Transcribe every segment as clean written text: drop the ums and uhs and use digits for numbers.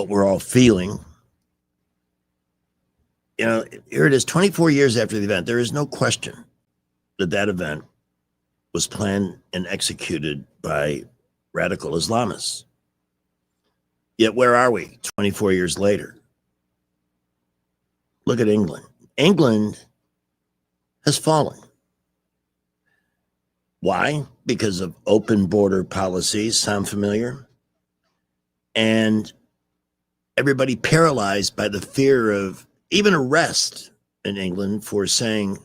what we're all feeling. You know, here it is, 24 years after the event. There is no question that that event was planned and executed by radical Islamists. Yet where are we 24 years later? Look at England. England has fallen. Why? Because of open border policies. Sound familiar? And everybody paralyzed by the fear of even arrest in England for saying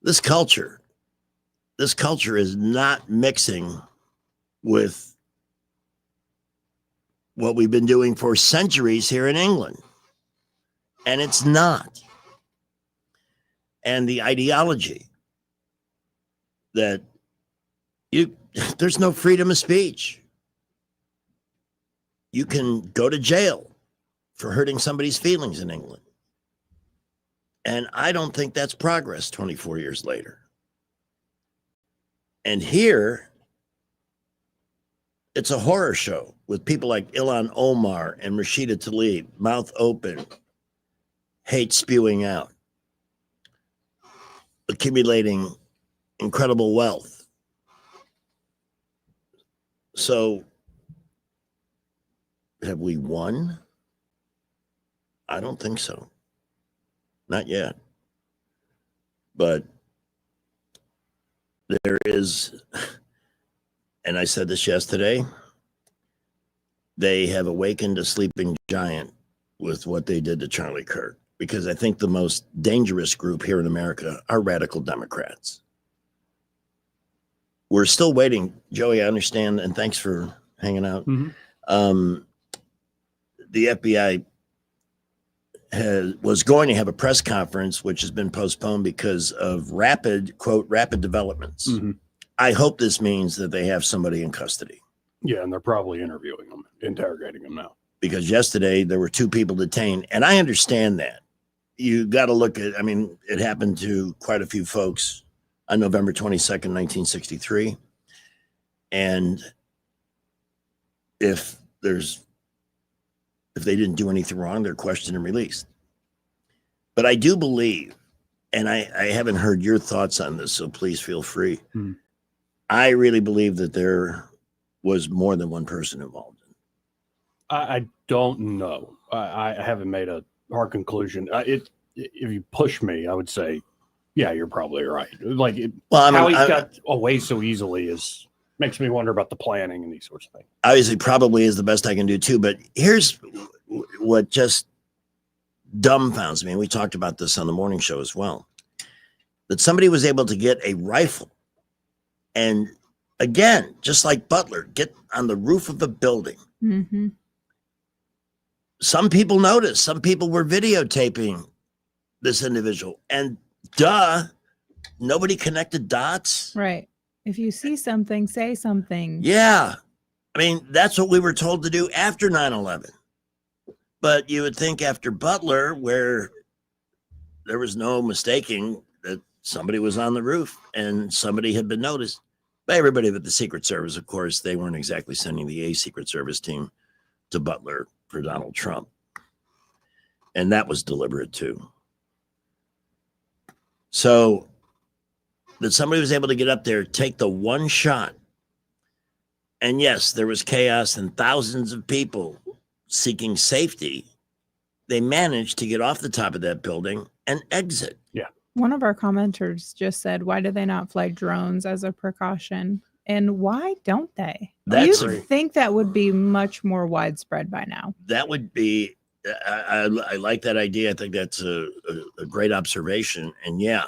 this culture is not mixing with what we've been doing for centuries here in England. And it's not. And the ideology that there's no freedom of speech. You can go to jail for hurting somebody's feelings in England. And I don't think that's progress 24 years later. And here, it's a horror show with people like Ilhan Omar and Rashida Tlaib, mouth open, hate spewing out, accumulating incredible wealth. So, have we won? I don't think so. Not yet. But there is, and I said this yesterday, they have awakened a sleeping giant with what they did to Charlie Kirk. Because I think the most dangerous group here in America are radical Democrats. We're still waiting. Joey, I understand, and thanks for hanging out. Mm-hmm. The FBI was going to have a press conference, which has been postponed because of rapid developments. Mm-hmm. I hope this means that they have somebody in custody. Yeah, and they're probably interrogating them now. Because yesterday there were 2 people detained, and I understand that. You got to look at, I mean, it happened to quite a few folks on November 22nd, 1963. And if they didn't do anything wrong, they're questioned and released. But I do believe, and I haven't heard your thoughts on this, so please feel free. Hmm. I really believe that there was more than one person involved. I don't know. I haven't made a hard conclusion. If you push me, I would say, yeah, you're probably right. Like, how he got away so easily makes me wonder about the planning and these sorts of things. Obviously, probably is the best I can do too. But here's what just dumbfounds me. And we talked about this on the morning show as well. That somebody was able to get a rifle and, again, just like Butler, get on the roof of a building. Mm-hmm. Some people noticed. Some people were videotaping this individual. And nobody connected dots. Right. If you see something, say something. Yeah. I mean, that's what we were told to do after 9/11. But you would think after Butler, where there was no mistaking that somebody was on the roof and somebody had been noticed. By everybody but the Secret Service, of course, they weren't exactly sending the Secret Service team to Butler for Donald Trump. And that was deliberate too. So that somebody was able to get up there, take the one shot. And yes, there was chaos and thousands of people seeking safety. They managed to get off the top of that building and exit. Yeah. One of our commenters just said, why do they not fly drones as a precaution? And why don't they? You'd think that would be much more widespread by now. That would be, I like that idea. I think that's a great observation. And yeah,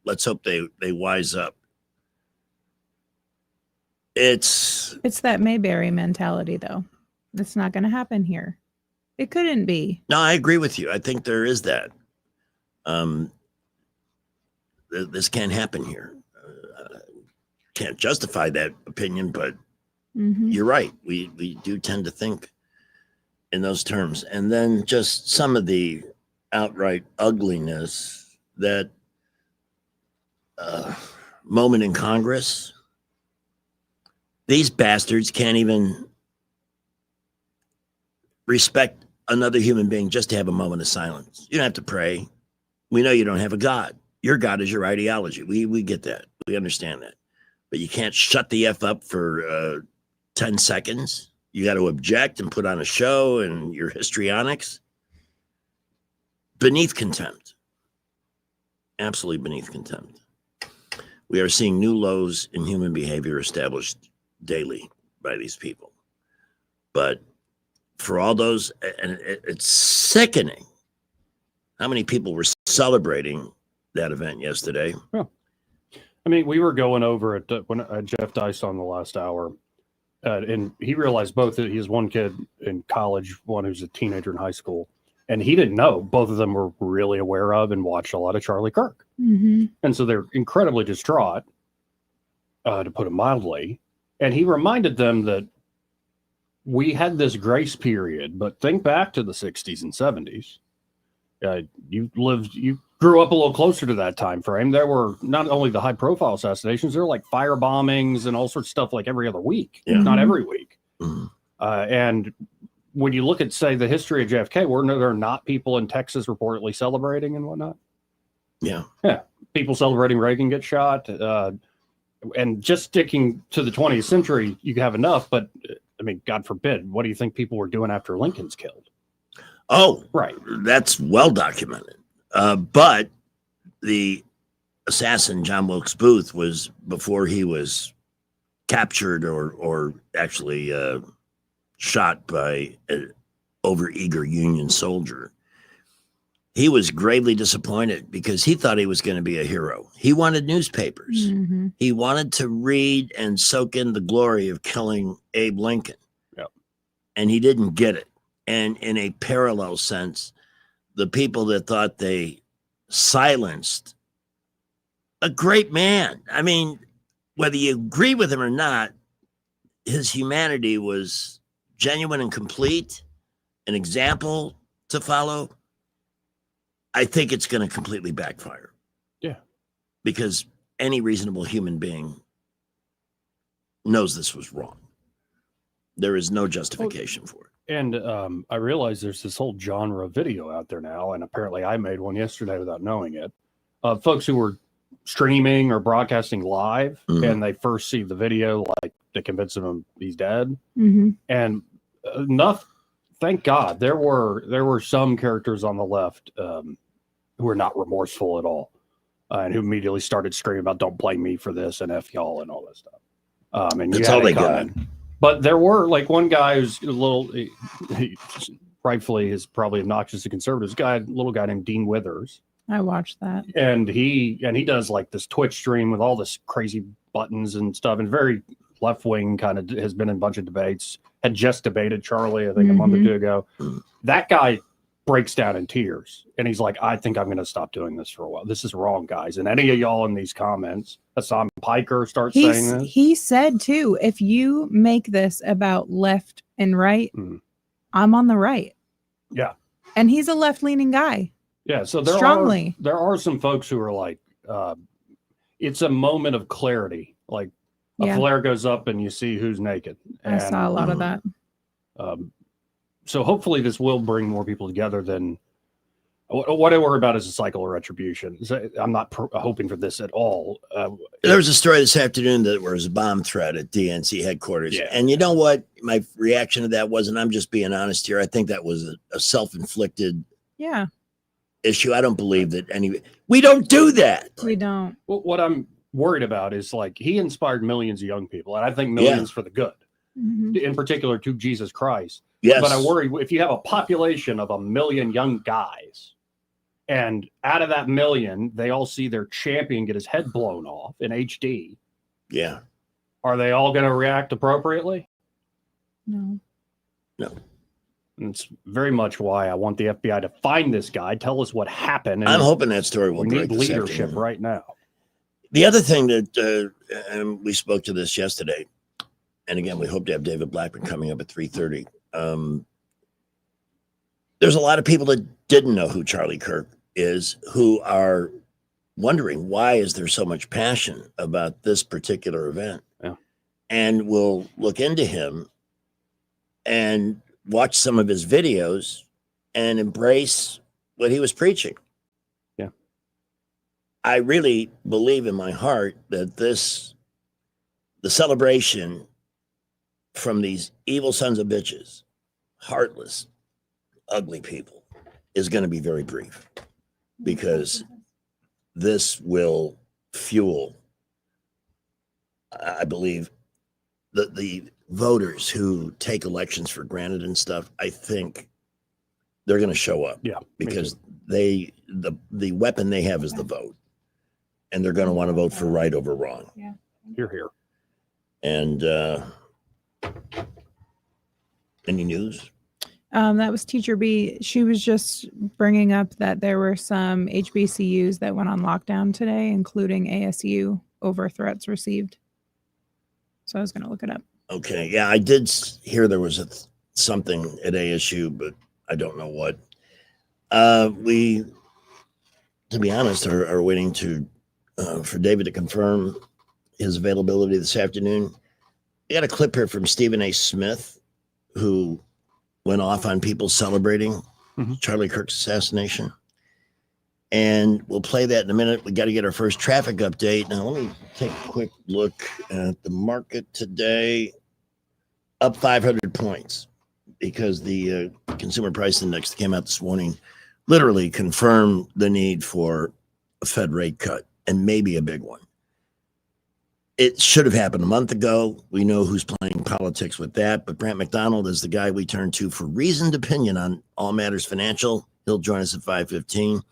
let's hope they wise up. It's that Mayberry mentality, though. That's not going to happen here. It couldn't be. No, I agree with you. I think there is that. This can't happen here. Can't justify that opinion, but you're right. We do tend to think in those terms. And then just some of the outright ugliness, that moment in Congress. These bastards can't even respect another human being just to have a moment of silence. You don't have to pray. We know you don't have a God. Your God is your ideology. We get that. We understand that. But you can't shut the F up for 10 seconds. You got to object and put on a show and your histrionics. Beneath contempt. Absolutely beneath contempt. We are seeing new lows in human behavior established daily by these people. But for all those, and it's sickening how many people were celebrating that event yesterday. Yeah. I mean, we were going over it when Jeff Dice on the last hour, and he realized both that he has one kid in college, one who's a teenager in high school, and he didn't know both of them were really aware of and watched a lot of Charlie Kirk. Mm-hmm. And so they're incredibly distraught, to put it mildly. And he reminded them that we had this grace period, but think back to the 60s and 70s. You grew up a little closer to that time frame. There were not only the high profile assassinations, there were like fire bombings and all sorts of stuff like every other week, not every week. Mm-hmm. And when you look at, say, the history of JFK, were there not people in Texas reportedly celebrating and whatnot? Yeah. People celebrating Reagan get shot. And just sticking to the 20th century, you have enough. But I mean, God forbid, what do you think people were doing after Lincoln's killed? Oh, right. That's well documented. But the assassin, John Wilkes Booth, was before he was captured or actually shot by an overeager Union soldier. He was gravely disappointed because he thought he was going to be a hero. He wanted newspapers. Mm-hmm. He wanted to read and soak in the glory of killing Abe Lincoln. Yep. And he didn't get it. And in a parallel sense, the people that thought they silenced a great man. I mean, whether you agree with him or not, his humanity was genuine and complete, an example to follow. I think it's going to completely backfire. Yeah. Because any reasonable human being knows this was wrong. There is no justification for it. And I realize there's this whole genre of video out there now, and apparently I made one yesterday without knowing it, of folks who were streaming or broadcasting live, and they first see the video, like, to convince him he's dead. Mm-hmm. And enough, thank God, there were some characters on the left who were not remorseful at all, and who immediately started screaming about "Don't blame me for this" and "F y'all" and all that stuff. And that's all they got. But there were, like, one guy who's a little, he rightfully is probably obnoxious to conservatives, little guy named Dean Withers. I watched that. And he does like this Twitch stream with all this crazy buttons and stuff, and very left wing, kind of has been in a bunch of debates, had just debated Charlie, I think, a month or two ago. That guy breaks down in tears, and he's like, I think I'm going to stop doing this for a while. This is wrong, guys. And any of y'all in these comments, Hassan Piker starts saying this. He said too, if you make this about left and right, I'm on the right. Yeah. And he's a left-leaning guy. Yeah. So there are some folks who are like, it's a moment of clarity. Like a flare goes up and you see who's naked. I saw a lot of that. So hopefully this will bring more people together than what I worry about is a cycle of retribution. I'm not hoping for this at all. There was a story this afternoon that there was a bomb threat at DNC headquarters. Yeah. And you know what? My reaction to that was, and I'm just being honest here, I think that was a self-inflicted issue. I don't believe that we don't do that. We don't. Well, what I'm worried about is, like, he inspired millions of young people, and I think millions for the good, in particular to Jesus Christ. Yes. But I worry if you have a population of 1 million young guys, and out of that million, they all see their champion get his head blown off in HD. Yeah. Are they all going to react appropriately? No. And it's very much why I want the FBI to find this guy, tell us what happened. And I'm hoping that story will break. We need leadership right now. The other thing that, and we spoke to this yesterday, and again, we hope to have David Blackman coming up at 3:30. There's a lot of people that didn't know who Charlie Kirk is, who are wondering why is there so much passion about this particular event, and we'll look into him. And watch some of his videos and embrace what he was preaching. Yeah. I really believe in my heart that the celebration from these evil sons of bitches, heartless, ugly people, is going to be very brief, because this will fuel, I believe, the voters who take elections for granted and stuff. I think they're going to show up. Yeah, because the weapon they have is the vote, and they're going to want to vote for right over wrong. Yeah, you're here. And any news? That was Teacher B. She was just bringing up that there were some HBCUs that went on lockdown today, including ASU, over threats received. So I was going to look it up. Okay. Yeah, I did hear there was something at ASU, but I don't know what. We, to be honest, are waiting for David to confirm his availability this afternoon. We got a clip here from Stephen A. Smith, who went off on people celebrating Charlie Kirk's assassination. And we'll play that in a minute. We got to get our first traffic update. Now, let me take a quick look at the market today. Up 500 points, because the consumer price index that came out this morning literally confirmed the need for a Fed rate cut, and maybe a big one. It should have happened a month ago. We know who's playing politics with that, but Brant McDonald is the guy we turn to for reasoned opinion on all matters financial. He'll join us at 5:15,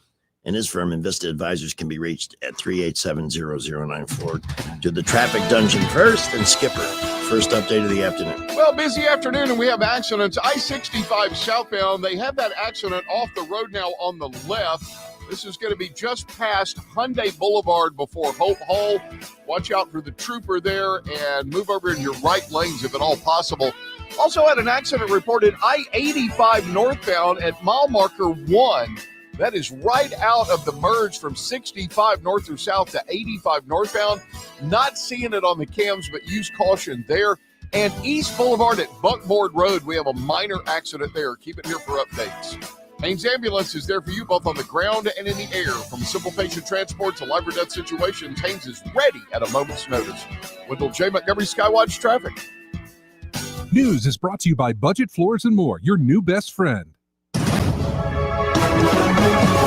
and his firm, Invista Advisors, can be reached at 387-0094. To the traffic dungeon first, and Skipper, first update of the afternoon. Well, busy afternoon, and we have accidents. I-65 southbound, they have that accident off the road now on the left. This is going to be just past Hyundai Boulevard before Hope Hall. Watch out for the trooper there and move over in your right lanes if at all possible. Also had an accident reported I-85 northbound at mile marker 1. That is right out of the merge from 65 north or south to 85 northbound. Not seeing it on the cams, but use caution there. And East Boulevard at Buckboard Road, we have a minor accident there. Keep it here for updates. Haynes Ambulance is there for you both on the ground and in the air. From simple patient transport to life or death situations, Haynes is ready at a moment's notice. Wendell J. Montgomery, Skywatch Traffic. News is brought to you by Budget Floors and More, your new best friend.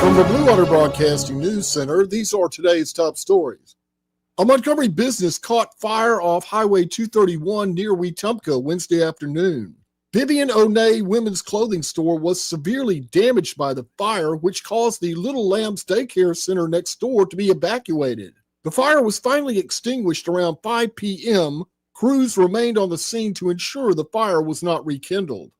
From the Blue Water Broadcasting News Center, these are today's top stories. A Montgomery business caught fire off Highway 231 near Wetumpka Wednesday afternoon. Vivian O'Neill Women's Clothing Store was severely damaged by the fire, which caused the Little Lambs Daycare Center next door to be evacuated. The fire was finally extinguished around 5 p.m. Crews remained on the scene to ensure the fire was not rekindled.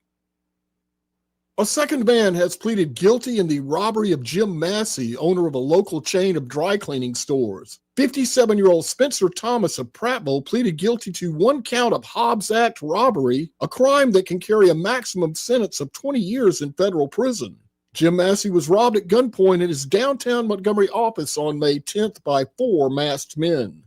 A second man has pleaded guilty in the robbery of Jim Massey, owner of a local chain of dry cleaning stores. 57-year-old Spencer Thomas of Prattville pleaded guilty to one count of Hobbs Act robbery, a crime that can carry a maximum sentence of 20 years in federal prison. Jim Massey was robbed at gunpoint at his downtown Montgomery office on May 10th by 4 masked men.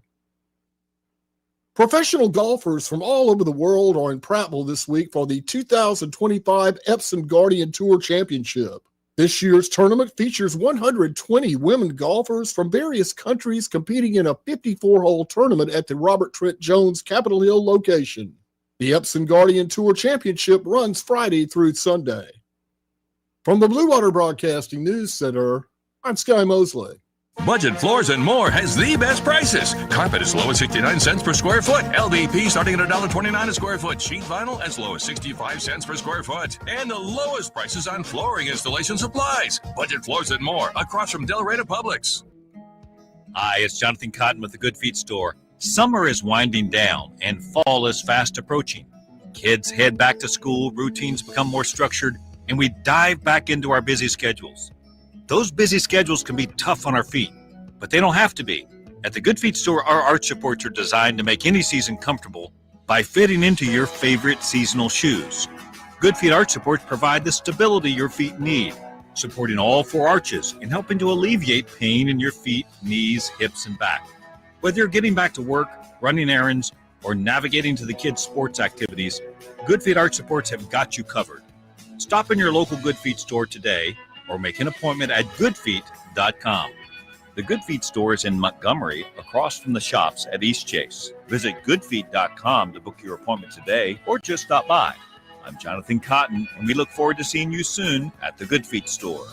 Professional golfers from all over the world are in Prattville this week for the 2025 Epson Guardian Tour Championship. This year's tournament features 120 women golfers from various countries competing in a 54-hole tournament at the Robert Trent Jones Capitol Hill location. The Epson Guardian Tour Championship runs Friday through Sunday. From the Blue Water Broadcasting News Center, I'm Sky Mosley. Budget Floors and More has the best prices. Carpet as low as 69 cents per square foot. LVP starting at $1.29 a square foot. Sheet vinyl as low as 65 cents per square foot. And the lowest prices on flooring installation supplies. Budget Floors and More across from Del Rey to Publix. Hi, it's Jonathan Cotton with the Good Feet Store. Summer is winding down and fall is fast approaching. Kids head back to school, routines become more structured, and we dive back into our busy schedules. Those busy schedules can be tough on our feet, but they don't have to be. At the Good Feet Store, our arch supports are designed to make any season comfortable by fitting into your favorite seasonal shoes. Good Feet arch supports provide the stability your feet need, supporting all 4 arches and helping to alleviate pain in your feet, knees, hips, and back. Whether you're getting back to work, running errands, or navigating to the kids' sports activities, Good Feet arch supports have got you covered. Stop in your local Good Feet store today or make an appointment at goodfeet.com. The Good Feet store is in Montgomery, across from the shops at East Chase. Visit goodfeet.com to book your appointment today or just stop by. I'm Jonathan Cotton, and we look forward to seeing you soon at the Good Feet store.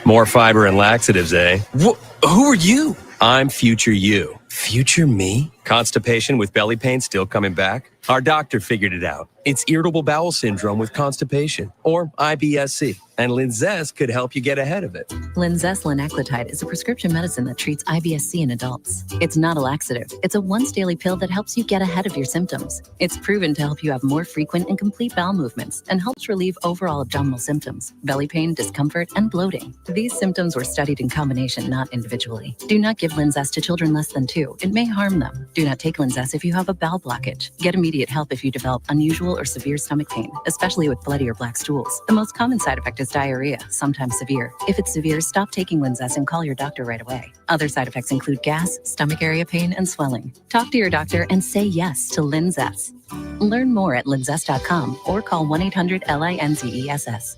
More fiber and laxatives, eh? Who are you? I'm future you. Future me? Constipation with belly pain still coming back? Our doctor figured it out. It's irritable bowel syndrome with constipation, or IBS-C, and Linzess could help you get ahead of it. Linzess linaclotide is a prescription medicine that treats IBS-C in adults. It's not a laxative. It's a once-daily pill that helps you get ahead of your symptoms. It's proven to help you have more frequent and complete bowel movements and helps relieve overall abdominal symptoms, belly pain, discomfort, and bloating. These symptoms were studied in combination, not individually. Do not give Linzess to children less than 2. It may harm them. Do not take Linzess if you have a bowel blockage. Get immediate help if you develop unusual or severe stomach pain, especially with bloody or black stools. The most common side effect is diarrhea, sometimes severe. If it's severe, stop taking Linzess and call your doctor right away. Other side effects include gas, stomach area pain, and swelling. Talk to your doctor and say yes to Linzess. Learn more at linzess.com or call 1-800-LINZESS.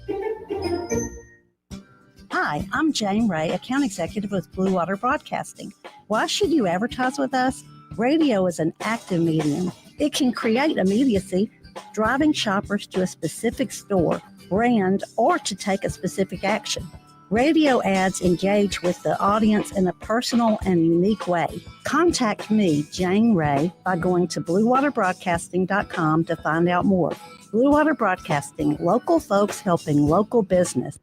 Hi, I'm Jane Ray, account executive with Blue Water Broadcasting. Why should you advertise with us? Radio is an active medium. It can create immediacy, driving shoppers to a specific store, brand, or to take a specific action. Radio ads engage with the audience in a personal and unique way. Contact me, Jane Ray, by going to bluewaterbroadcasting.com to find out more. Blue Water Broadcasting, local folks helping local business.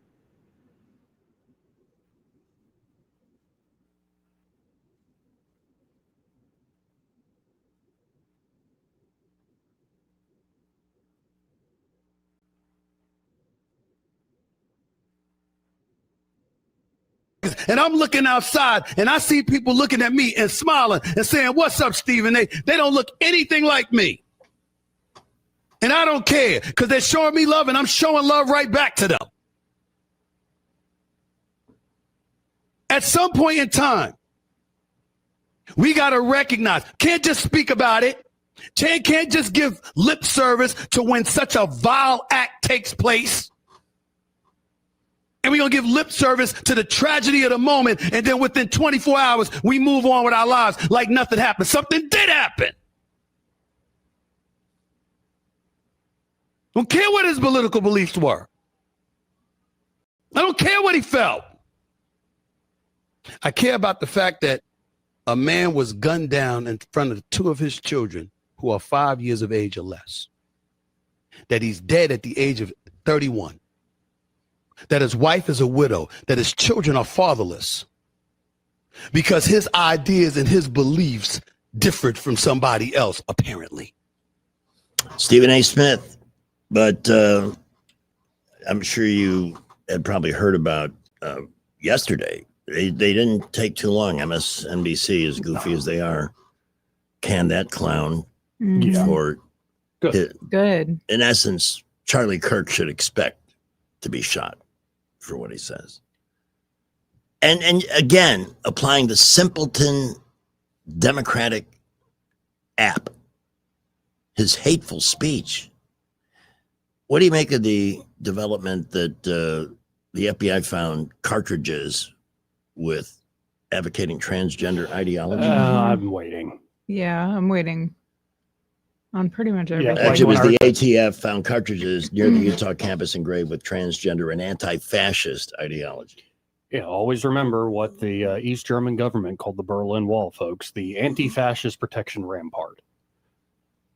And I'm looking outside and I see people looking at me and smiling and saying, "What's up, Stephen?" They don't look anything like me. And I don't care because they're showing me love and I'm showing love right back to them. At some point in time, we got to recognize, can't just speak about it. Can't just give lip service to when such a vile act takes place. And we're going to give lip service to the tragedy of the moment. And then within 24 hours, we move on with our lives like nothing happened. Something did happen. Don't care what his political beliefs were. I don't care what he felt. I care about the fact that a man was gunned down in front of 2 of his children who are 5 years of age or less. That he's dead at the age of 31. That his wife is a widow, that his children are fatherless because his ideas and his beliefs differed from somebody else, apparently. Stephen A. Smith, but I'm sure you had probably heard about yesterday. They didn't take too long. MSNBC, as goofy as they are, canned that clown for good. In essence, Charlie Kirk should expect to be shot for what he says. And again, applying the simpleton Democratic app, his hateful speech. What do you make of the development that the FBI found cartridges with advocating transgender ideology? I'm waiting. Yeah, I'm waiting on pretty much everything. Actually, it was the ATF found cartridges near the Utah campus engraved with transgender and anti-fascist ideology. Yeah, always remember what the East German government called the Berlin Wall, folks, the anti-fascist protection rampart.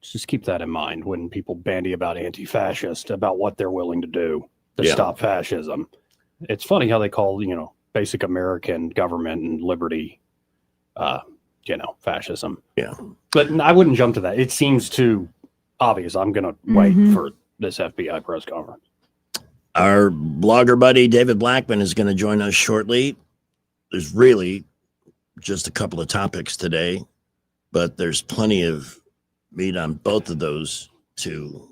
Just keep that in mind when people bandy about anti-fascist, about what they're willing to do to stop fascism. It's funny how they call, basic American government and liberty, fascism. Yeah. But I wouldn't jump to that. It seems too obvious. I'm going to wait for this FBI press conference. Our blogger buddy, David Blackman, is going to join us shortly. There's really just a couple of topics today, but there's plenty of meat on both of those to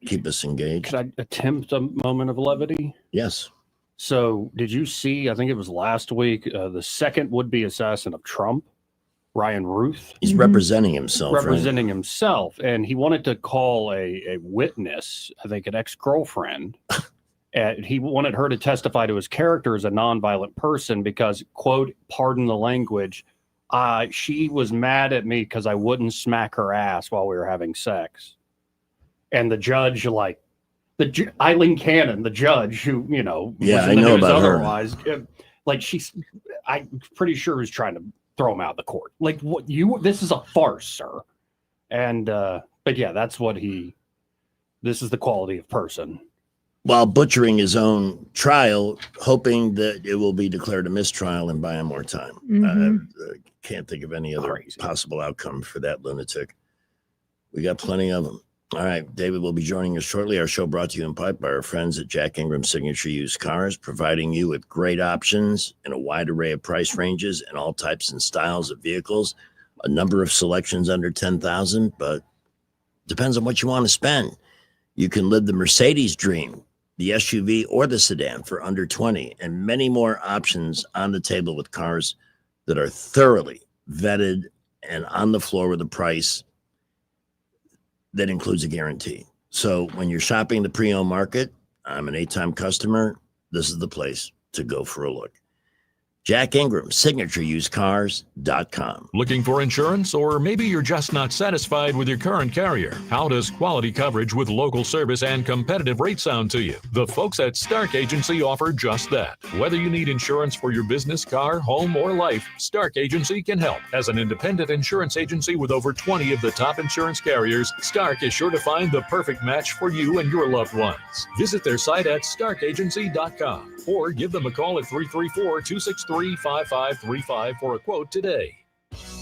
keep us engaged. Could I attempt a moment of levity? Yes. So did you see, I think it was last week, the second would-be assassin of Trump Ryan Ruth. He's representing himself. Representing himself. And he wanted to call a witness, I think an ex-girlfriend. And he wanted her to testify to his character as a nonviolent person because, quote, pardon the language, she was mad at me because I wouldn't smack her ass while we were having sex. And the judge, like, Eileen Cannon, the judge, who, you know, I know about otherwise, her. Like, I'm pretty sure was trying to throw him out of the court. Like, this is a farce, sir. And, but yeah, this is the quality of person. While butchering his own trial, hoping that it will be declared a mistrial and buy him more time. Can't think of any other possible outcome for that lunatic. We got plenty of them. All right, David will be joining us shortly. Our show brought to you in part by our friends at Jack Ingram Signature Used Cars, providing you with great options in a wide array of price ranges and all types and styles of vehicles. A number of selections under $10,000, but depends on what you want to spend. You can live the Mercedes dream, the SUV or the sedan for under $20, and many more options on the table with cars that are thoroughly vetted and on the floor with a price that includes a guarantee. So when you're shopping the pre-owned market, I'm an 8-time customer. This is the place to go for a look. Jack Ingram, SignatureUsedCars.com. Looking for insurance, or maybe you're just not satisfied with your current carrier? How does quality coverage with local service and competitive rates sound to you? The folks at Stark Agency offer just that. Whether you need insurance for your business, car, home, or life, Stark Agency can help. As an independent insurance agency with over 20 of the top insurance carriers, Stark is sure to find the perfect match for you and your loved ones. Visit their site at starkagency.com or give them a call at 334-263-5535 for a quote today.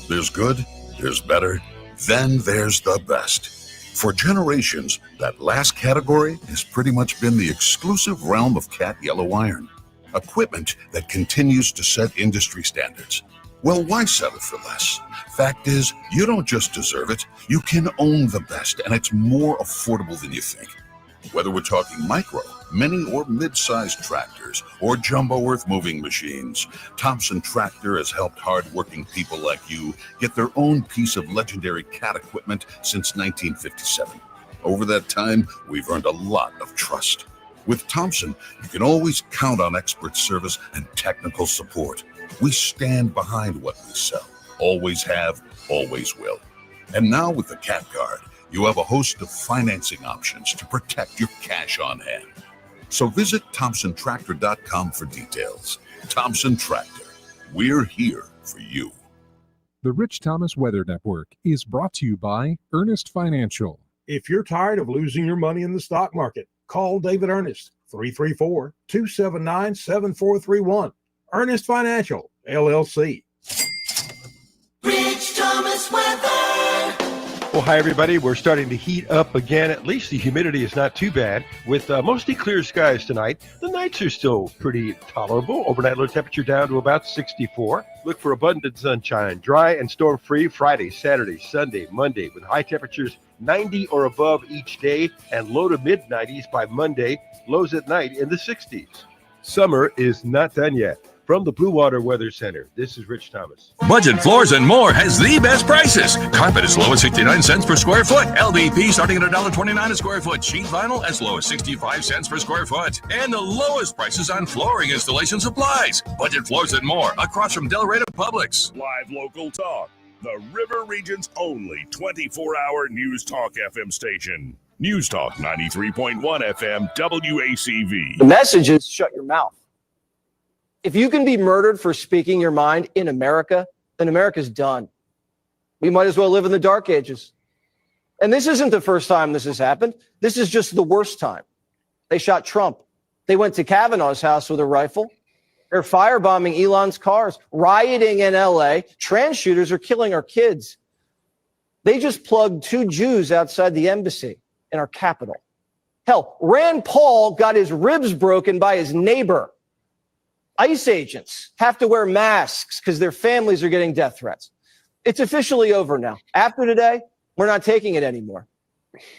There's good, there's better, then there's the best. For generations, that last category has pretty much been the exclusive realm of Cat Yellow Iron. Equipment that continues to set industry standards. Well, why settle for less? Fact is, you don't just deserve it, you can own the best, and it's more affordable than you think. Whether we're talking micro, mini, or mid-sized tractors, or jumbo earth-moving machines, Thompson Tractor has helped hard-working people like you get their own piece of legendary Cat equipment since 1957. Over that time, we've earned a lot of trust. With Thompson, you can always count on expert service and technical support. We stand behind what we sell. Always have, always will. And now with the Cat Card, you have a host of financing options to protect your cash on hand. So visit ThompsonTractor.com for details. Thompson Tractor. We're here for you. The Rich Thomas Weather Network is brought to you by Earnest Financial. If you're tired of losing your money in the stock market, call David Earnest, 334-279-7431. Earnest Financial, LLC. Rich Thomas Weather. Well, hi, everybody. We're starting to heat up again. At least the humidity is not too bad. With mostly clear skies tonight, the nights are still pretty tolerable. Overnight low temperature down to about 64. Look for abundant sunshine. Dry and storm-free Friday, Saturday, Sunday, Monday, with high temperatures 90 or above each day and low to mid-90s by Monday. Lows at night in the 60s. Summer is not done yet. From the Blue Water Weather Center, this is Rich Thomas. Budget Floors and More has the best prices. Carpet as low as 69 cents per square foot. LVP starting at $1.29 a square foot. Sheet vinyl as low as 65 cents per square foot. And the lowest prices on flooring installation supplies. Budget Floors and More across from Delray Publix. Live local talk. The River Region's only 24-hour News Talk FM station. News Talk 93.1 FM WACV. The message is shut your mouth. If you can be murdered for speaking your mind in America, then America's done. We might as well live in the dark ages. And this isn't the first time this has happened. This is just the worst time. They shot Trump. They went to Kavanaugh's house with a rifle. They're firebombing Elon's cars, rioting in LA. Trans shooters are killing our kids. They just plugged 2 Jews outside the embassy in our capital. Hell, Rand Paul got his ribs broken by his neighbor. ICE agents have to wear masks because their families are getting death threats. It's officially over now. After today, we're not taking it anymore.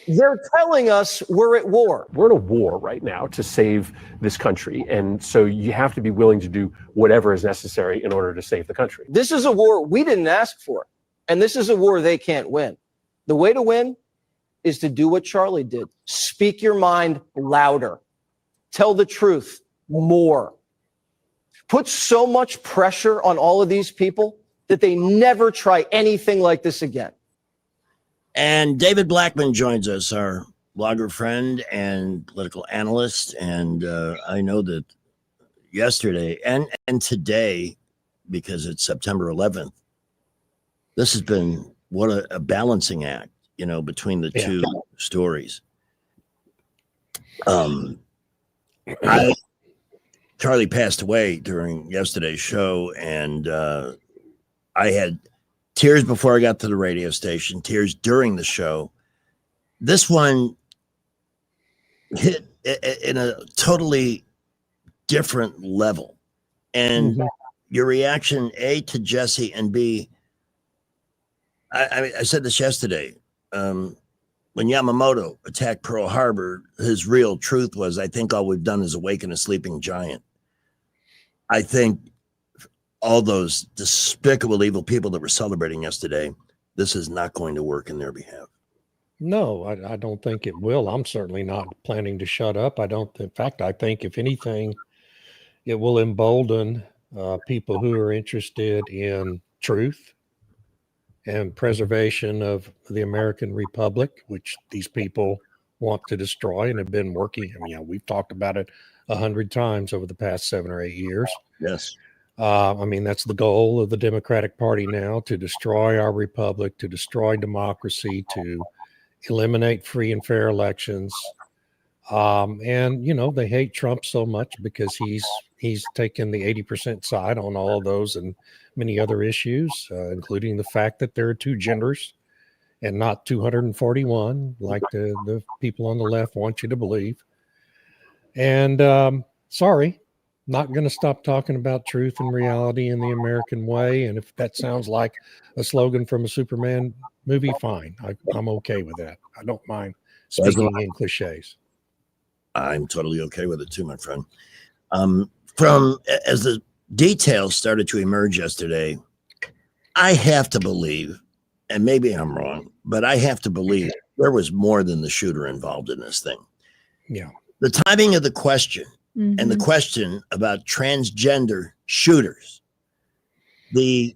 They're telling us we're at war. We're in a war right now to save this country. And so you have to be willing to do whatever is necessary in order to save the country. This is a war we didn't ask for. And this is a war they can't win. The way to win is to do what Charlie did. Speak your mind louder. Tell the truth more. Put so much pressure on all of these people that they never try anything like this again. And David Blackman joins us, our blogger friend and political analyst. And I know that yesterday and today, because it's September 11th, this has been what a balancing act, you know, between the two stories. Charlie passed away during yesterday's show, and I had tears before I got to the radio station, tears during the show. This one hit in a totally different level. And your reaction, A, to Jesse, and B, I said this yesterday. When Yamamoto attacked Pearl Harbor, his real truth was, I think all we've done is awaken a sleeping giant. I think all those despicable, evil people that were celebrating yesterday, this is not going to work in their behalf. No, I don't think it will. I'm certainly not planning to shut up. In fact, I think if anything, it will embolden people who are interested in truth and preservation of the American Republic, which these people want to destroy and have been working. I mean, we've talked about it 100 times over the past 7 or 8 years. Yes. I mean, that's the goal of the Democratic Party now, to destroy our republic, to destroy democracy, to eliminate free and fair elections. And, you know, they hate Trump so much because he's taken the 80% side on all of those and many other issues, including the fact that there are 2 genders and not 241, like the people on the left want you to believe. And sorry, not going to stop talking about truth and reality in the American way. And if that sounds like a slogan from a Superman movie, fine. I'm okay with that. I don't mind speaking in cliches. I'm totally okay with it too, my friend. As the details started to emerge yesterday, I have to believe, and maybe I'm wrong, but I have to believe there was more than the shooter involved in this thing. Yeah. The timing of the question and the question about transgender shooters, the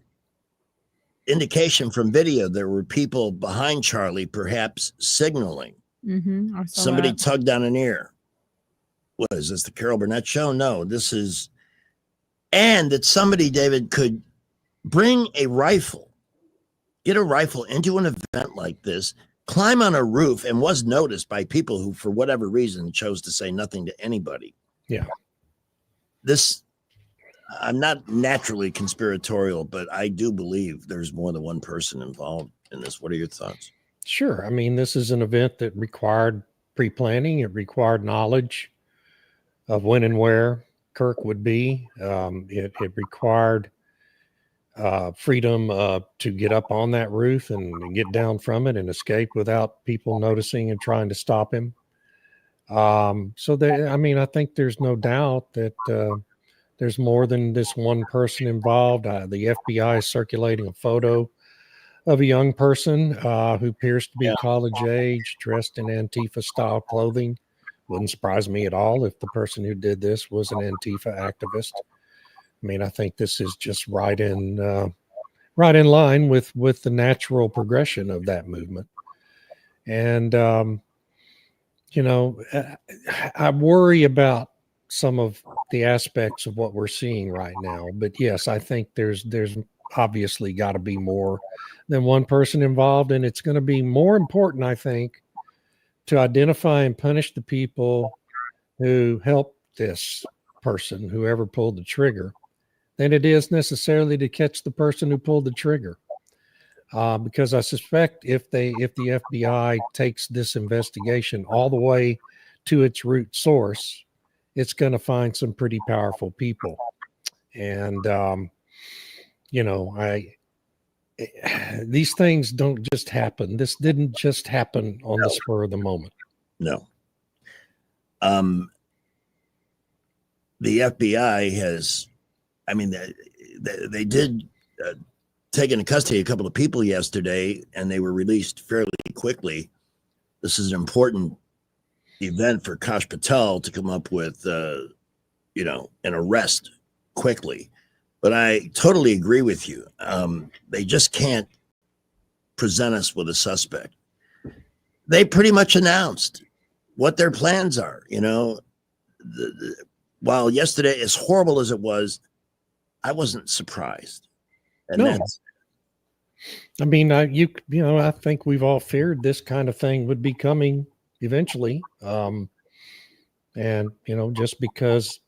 indication from video, there were people behind Charlie, perhaps signaling. Somebody tugged on an ear. What is this, the Carol Burnett show? No, this is, and that somebody, David, could bring a rifle, get a rifle into an event like this, climb on a roof, and was noticed by people who, for whatever reason, chose to say nothing to anybody. Yeah. I'm not naturally conspiratorial, but I do believe there's more than one person involved in this. What are your thoughts? Sure. I mean, this is an event that required pre-planning. It required knowledge of when and where Kirk would be. It required freedom to get up on that roof and get down from it and escape without people noticing and trying to stop him. I think there's no doubt that there's more than this one person involved. The FBI is circulating a photo of a young person who appears to be college age, dressed in Antifa-style clothing. Wouldn't surprise me at all if the person who did this was an Antifa activist. I mean, I think this is just right in line with the natural progression of that movement. And I worry about some of the aspects of what we're seeing right now. But yes, I think there's obviously got to be more than one person involved, and it's going to be more important, I think, to identify and punish the people who helped this person, whoever pulled the trigger, than it is necessarily to catch the person who pulled the trigger. Because I suspect if the FBI takes this investigation all the way to its root source, it's going to find some pretty powerful people. And, these things don't just happen. This didn't just happen on the spur of the moment. No. The FBI has, I mean, they did take into custody a couple of people yesterday, and they were released fairly quickly. This is an important event for Kash Patel to come up with, an arrest quickly. But I totally agree with you. They just can't present us with a suspect. They pretty much announced what their plans are. While yesterday, as horrible as it was, I wasn't surprised. And No. I mean, I think we've all feared this kind of thing would be coming eventually. Just because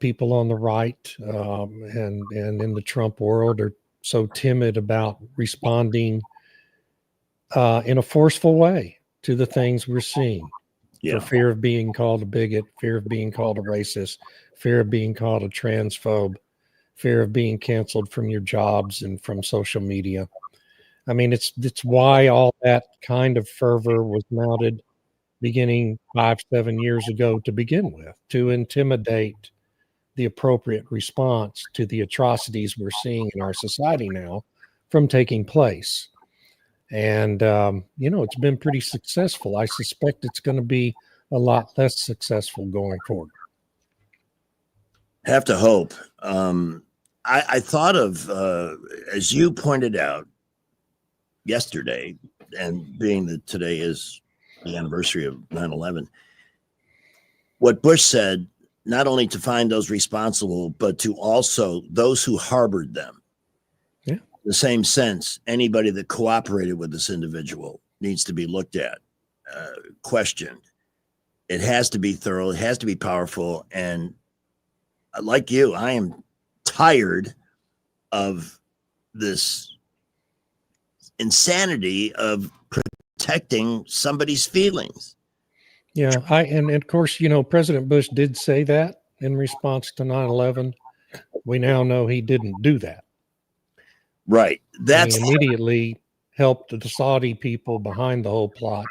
people on the right and in the Trump world are so timid about responding in a forceful way to the things we're seeing. Yeah. For fear of being called a bigot, fear of being called a racist, fear of being called a transphobe, fear of being canceled from your jobs and from social media. I mean, it's why all that kind of fervor was mounted beginning 5-7 years ago to begin with, to intimidate the appropriate response to the atrocities we're seeing in our society now from taking place. And, it's been pretty successful. I suspect it's going to be a lot less successful going forward. Have to hope. I thought of, as you pointed out yesterday, and being that today is the anniversary of 9/11, what Bush said, not only to find those responsible, but to also those who harbored them. Yeah. The same sense, anybody that cooperated with this individual needs to be looked at, questioned. It has to be thorough. It has to be powerful. And like you, I am tired of this insanity of protecting somebody's feelings. Yeah. And of course, President Bush did say that in response to 9/11. We now know he didn't do that. Right. That's he immediately helped the Saudi people behind the whole plot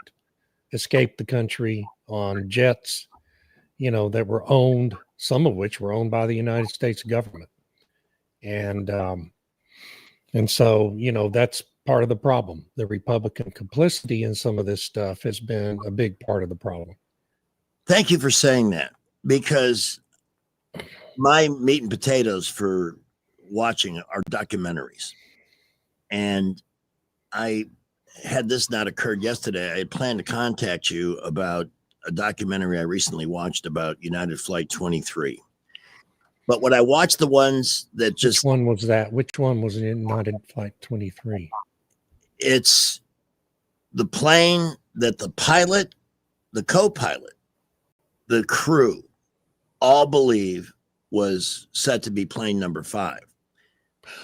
escape the country on jets, that were owned, some of which were owned by the United States government. And so, that's part of the problem. The Republican complicity in some of this stuff has been a big part of the problem. Thank you for saying that, because my meat and potatoes for watching are documentaries. And I had this not occurred yesterday, I had planned to contact you about a documentary I recently watched about United Flight 23. But when I watched the ones that just... Which one was that? Which one was in United Flight 23? It's the plane that the pilot, the co-pilot, the crew all believe was set to be plane number 5.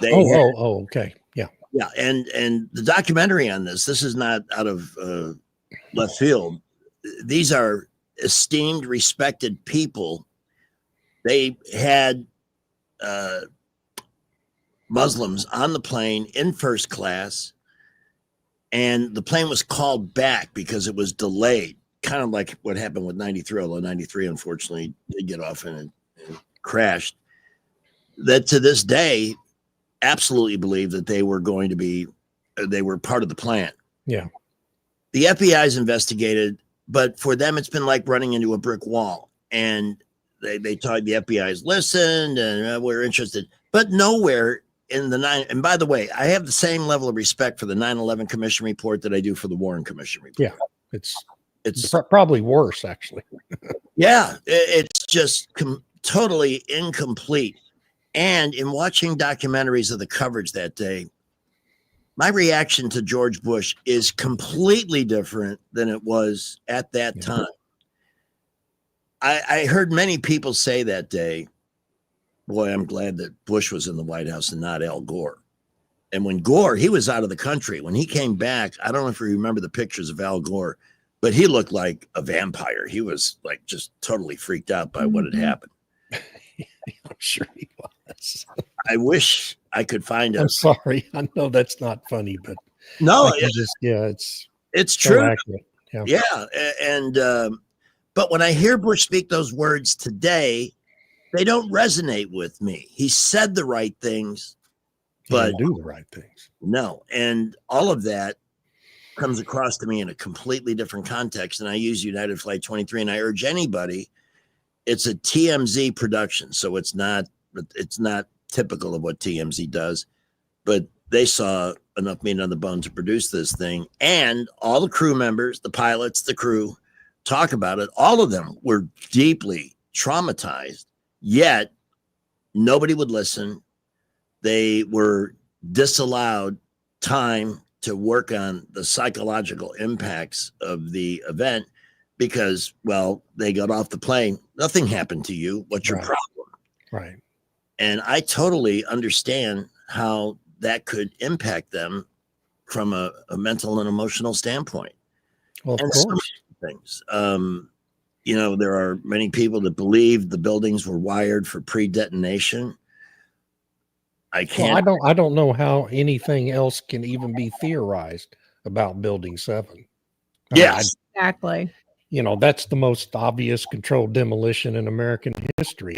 Okay. Yeah. Yeah. And the documentary on this is not out of left field. These are esteemed, respected people. They had Muslims on the plane in first class, and the plane was called back because it was delayed, kind of like what happened with 93, although 93 unfortunately did get off and it crashed. That to this day absolutely believe that they were going to be, they were part of the plan. Yeah. The FBI's investigated, but for them, it's been like running into a brick wall. And they told the FBI's listened and we're interested, but nowhere in the and by the way, I have the same level of respect for the 9/11 Commission report that I do for the Warren Commission report. Yeah. It's probably worse, actually. Yeah. It's just totally incomplete. And in watching documentaries of the coverage that day, my reaction to George Bush is completely different than it was at that time. I heard many people say that day, boy, I'm glad that Bush was in the White House and not Al Gore. And when Gore, he was out of the country. When he came back, I don't know if you remember the pictures of Al Gore, but he looked like a vampire. He was like just totally freaked out by what had happened. I'm sure he was. I wish I could find I'm sorry. I know that's not funny, but no, I can just, yeah, it's so true. accurate. Yeah. And, but when I hear Bush speak those words today, they don't resonate with me. He said the right things, but do the right things. No. And all of that comes across to me in a completely different context. And I use United Flight 23, and I urge anybody, it's a TMZ production. So it's not typical of what TMZ does, but they saw enough meat on the bone to produce this thing. And all the crew members, the pilots, the crew talk about it. All of them were deeply traumatized, yet nobody would listen. They were disallowed time to work on the psychological impacts of the event because, well, they got off the plane. Nothing happened to you. What's your problem? Right. And I totally understand how that could impact them from a mental and emotional standpoint. Well, of and course. so many things. You know, there are many people that believe the buildings were wired for pre-detonation. I can't. Well, I don't know how anything else can even be theorized about Building 7. Yes, exactly. You know, that's the most obvious controlled demolition in American history.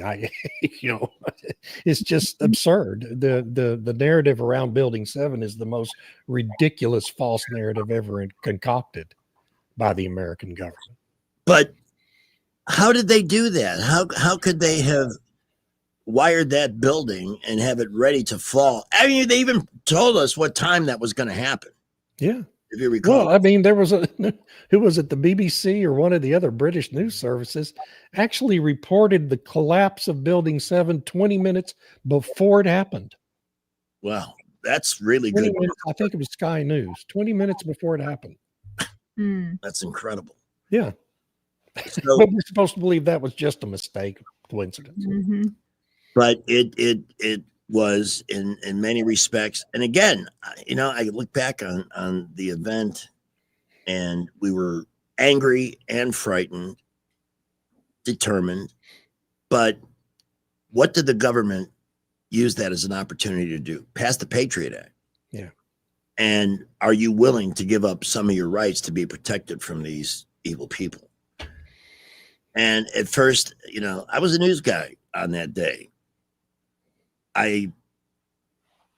It's just absurd. The narrative around Building 7 is the most ridiculous false narrative ever concocted by the American government. But how did they do that? How could they have wired that building and have it ready to fall? I mean, they even told us what time that was going to happen. Yeah. If you recall. Well, I mean, there was who was it, the BBC or one of the other British news services actually reported the collapse of Building 7 20 minutes before it happened. Wow, that's really 20 good. minutes, I think it was Sky News, 20 minutes before it happened. That's incredible. Yeah. So, but we're supposed to believe that was just a mistake, coincidence. but it was in many respects. And again, you know, I look back on the event and we were angry and frightened, determined. But what did the government use that as an opportunity to do? Pass the Patriot Act. Yeah. And are you willing to give up some of your rights to be protected from these evil people? And at first, you know, I was a news guy on that day. I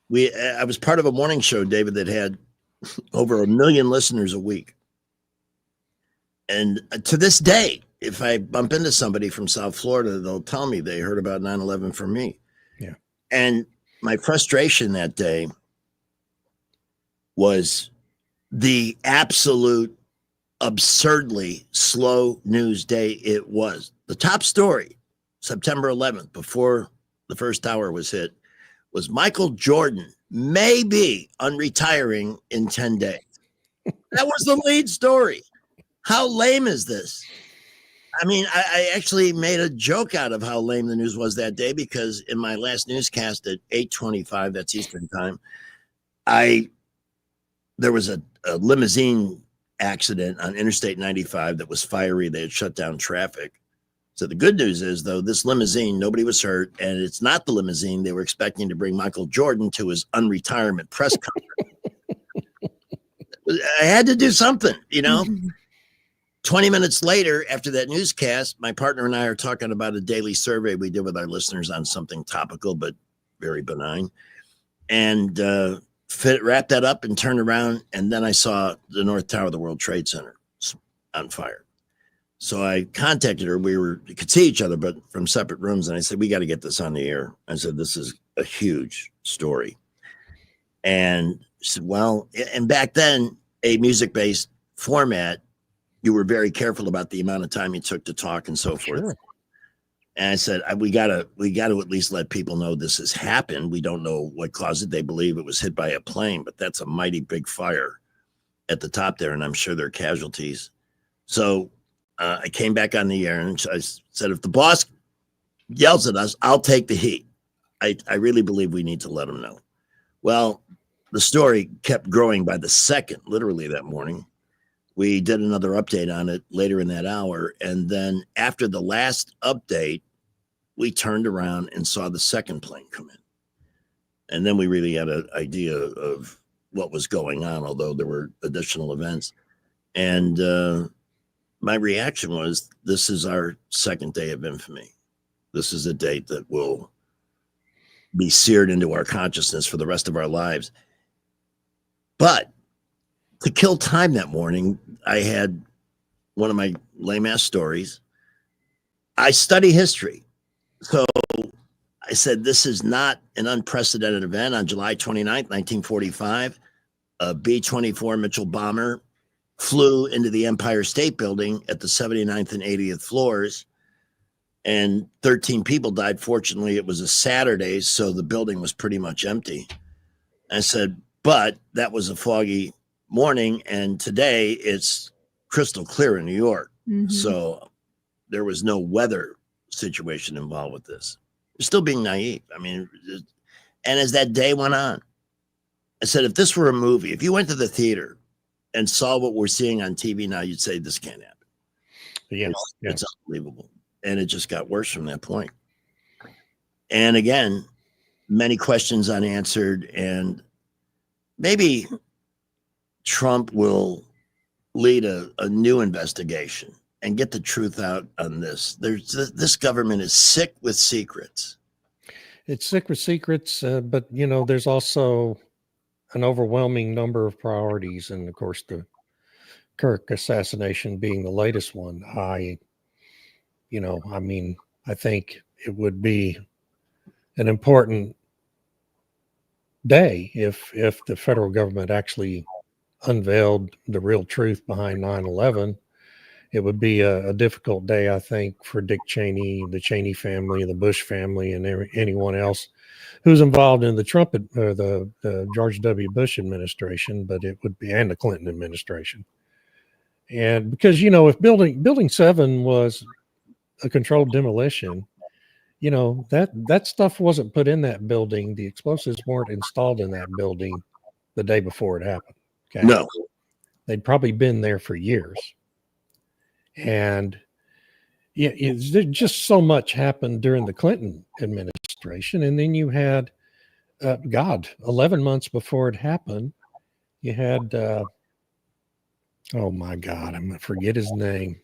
was part of a morning show, David, that had over 1 million listeners a week. And to this day, if I bump into somebody from South Florida, they'll tell me they heard about 9/11 from me. Yeah. And my frustration that day was the absolute absurdly slow news day it was. The top story, September 11th, before the first hour was hit, was Michael Jordan may be unretiring in 10 days. That was the lead story. How lame is this? I mean, I actually made a joke out of how lame the news was that day because in my last newscast at 8:25, that's Eastern time, there was a limousine accident on Interstate 95 that was fiery. They had shut down traffic. So the good news is, though, this limousine, nobody was hurt, and it's not the limousine they were expecting to bring Michael Jordan to his unretirement press conference. I had to do something, you know? 20 minutes later, after that newscast, my partner and I are talking about a daily survey we did with our listeners on something topical but very benign. And wrapped that up and turned around, and then I saw the North Tower of the World Trade Center on fire. So I contacted her. We could see each other, but from separate rooms. And I said, we got to get this on the air. I said, this is a huge story. And she said, well, and back then, a music-based format, you were very careful about the amount of time you took to talk and so forth. Sure. And I said, we got to at least let people know this has happened. We don't know what caused it. They believe it was hit by a plane, but that's a mighty big fire at the top there. And I'm sure there are casualties. So I came back on the air and I said, if the boss yells at us, I'll take the heat. I really believe we need to let him know. Well, the story kept growing by the second, literally that morning. We did another update on it later in that hour. And then after the last update, we turned around and saw the second plane come in. And then we really had an idea of what was going on, although there were additional events. And my reaction was, this is our second day of infamy. This is a date that will be seared into our consciousness for the rest of our lives. But to kill time that morning, I had one of my lame-ass stories. I study history. So I said, this is not an unprecedented event. On July 29th, 1945, a B-24 Mitchell bomber flew into the Empire State Building at the 79th and 80th floors, and 13 people died. Fortunately, it was a Saturday, so the building was pretty much empty. I said, but that was a foggy morning, and today it's crystal clear in New York. Mm-hmm. So there was no weather situation involved with this. We're still being naive. I mean, and as that day went on, I said, if this were a movie, if you went to the theater and saw what we're seeing on TV now, you'd say this can't happen. Yes, it's unbelievable. And it just got worse from that point. And again, many questions unanswered, and maybe Trump will lead a new investigation and get the truth out on this. This government is sick with secrets. It's sick with secrets, but there's also an overwhelming number of priorities, and of course, the Kirk assassination being the latest one. I think it would be an important day if the federal government actually unveiled the real truth behind 9/11. It would be a difficult day, I think, for Dick Cheney, the Cheney family, the Bush family, and anyone else who's involved in the George W. Bush administration, but it would be, and the Clinton administration. And because, if building 7 was a controlled demolition, that stuff wasn't put in that building. The explosives weren't installed in that building the day before it happened. Okay? No. They'd probably been there for years. And just so much happened during the Clinton administration. And then you had, 11 months before it happened, you had, oh my God, I'm going to forget his name.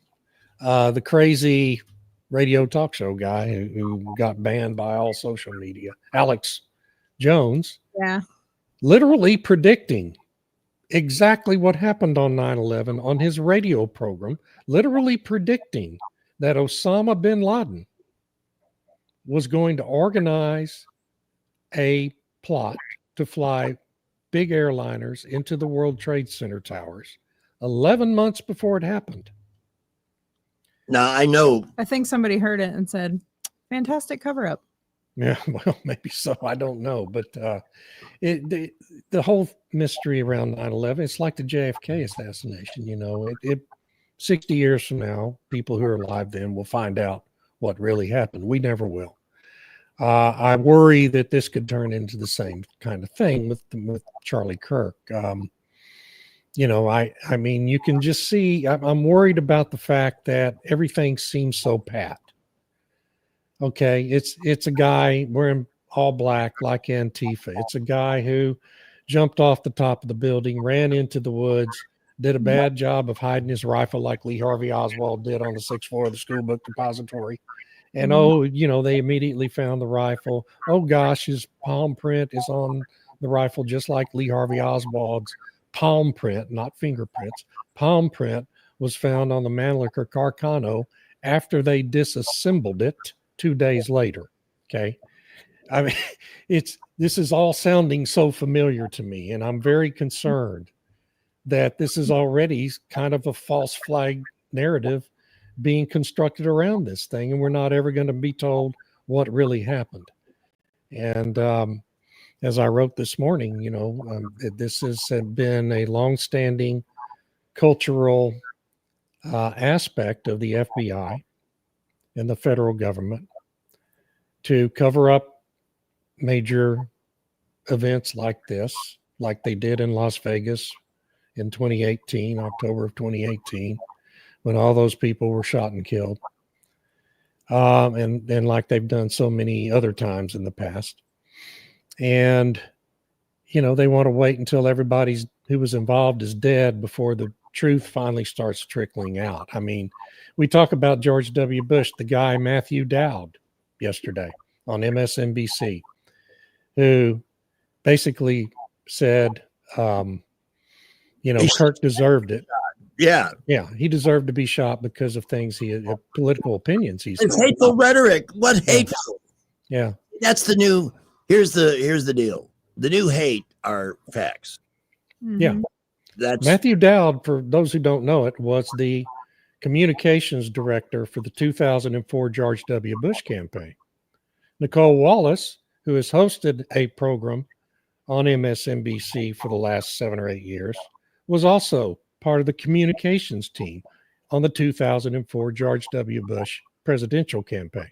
The crazy radio talk show guy who got banned by all social media, Alex Jones. Yeah. Literally predicting exactly what happened on 9/11 on his radio program, literally predicting that Osama bin Laden was going to organize a plot to fly big airliners into the World Trade Center towers 11 months before it happened. Now, I know. I think somebody heard it and said, fantastic cover up. Yeah, well, maybe so. I don't know. But the whole mystery around 9/11, it's like the JFK assassination. 60 years from now, people who are alive then will find out what really happened. We never will. I worry that this could turn into the same kind of thing with Charlie Kirk. I mean, you can just see, I'm worried about the fact that everything seems so pat. Okay, it's a guy wearing all black like Antifa. It's a guy who jumped off the top of the building, ran into the woods, did a bad job of hiding his rifle like Lee Harvey Oswald did on the 6th floor of the school book depository. And they immediately found the rifle. Oh gosh, his palm print is on the rifle just like Lee Harvey Oswald's palm print, not fingerprints. Palm print was found on the Mannlicher Carcano after they disassembled it 2 days later. Okay. I mean, this is all sounding so familiar to me, and I'm very concerned that this is already kind of a false flag narrative being constructed around this thing, and we're not ever going to be told what really happened. And as I wrote this morning, this has been a longstanding cultural aspect of the FBI and the federal government to cover up major events like this, like they did in Las Vegas in 2018, October of 2018, when all those people were shot and killed. And like they've done so many other times in the past. And, they want to wait until everybody's who was involved is dead before the truth finally starts trickling out. I mean, we talk about George W. Bush, the guy Matthew Dowd yesterday on MSNBC, who basically said, Kirk deserved it. Yeah. Yeah. He deserved to be shot because of things political opinions. It's hateful rhetoric. What hateful? Yeah. That's the new, here's the deal. The new hate are facts. Yeah. That's Matthew Dowd, for those who don't know it, was the communications director for the 2004 George W. Bush campaign. Nicole Wallace, who has hosted a program on MSNBC for the last 7 or 8 years, was also part of the communications team on the 2004 George W. Bush presidential campaign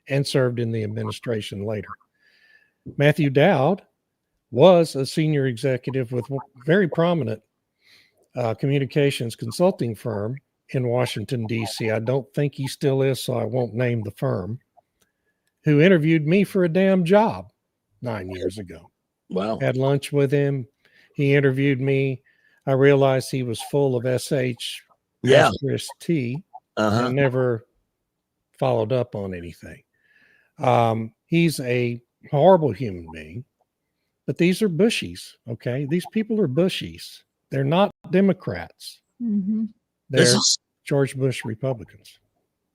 and served in the administration later. Matthew Dowd was a senior executive with a very prominent communications consulting firm in Washington, D.C. I don't think he still is, so I won't name the firm, who interviewed me for a damn job 9 years ago. Wow. Had lunch with him. He interviewed me. I realized he was full of SH, T, and never followed up on anything. He's a horrible human being, but these are Bushies, okay? These people are Bushies. They're not Democrats. Mm-hmm. They're George Bush Republicans.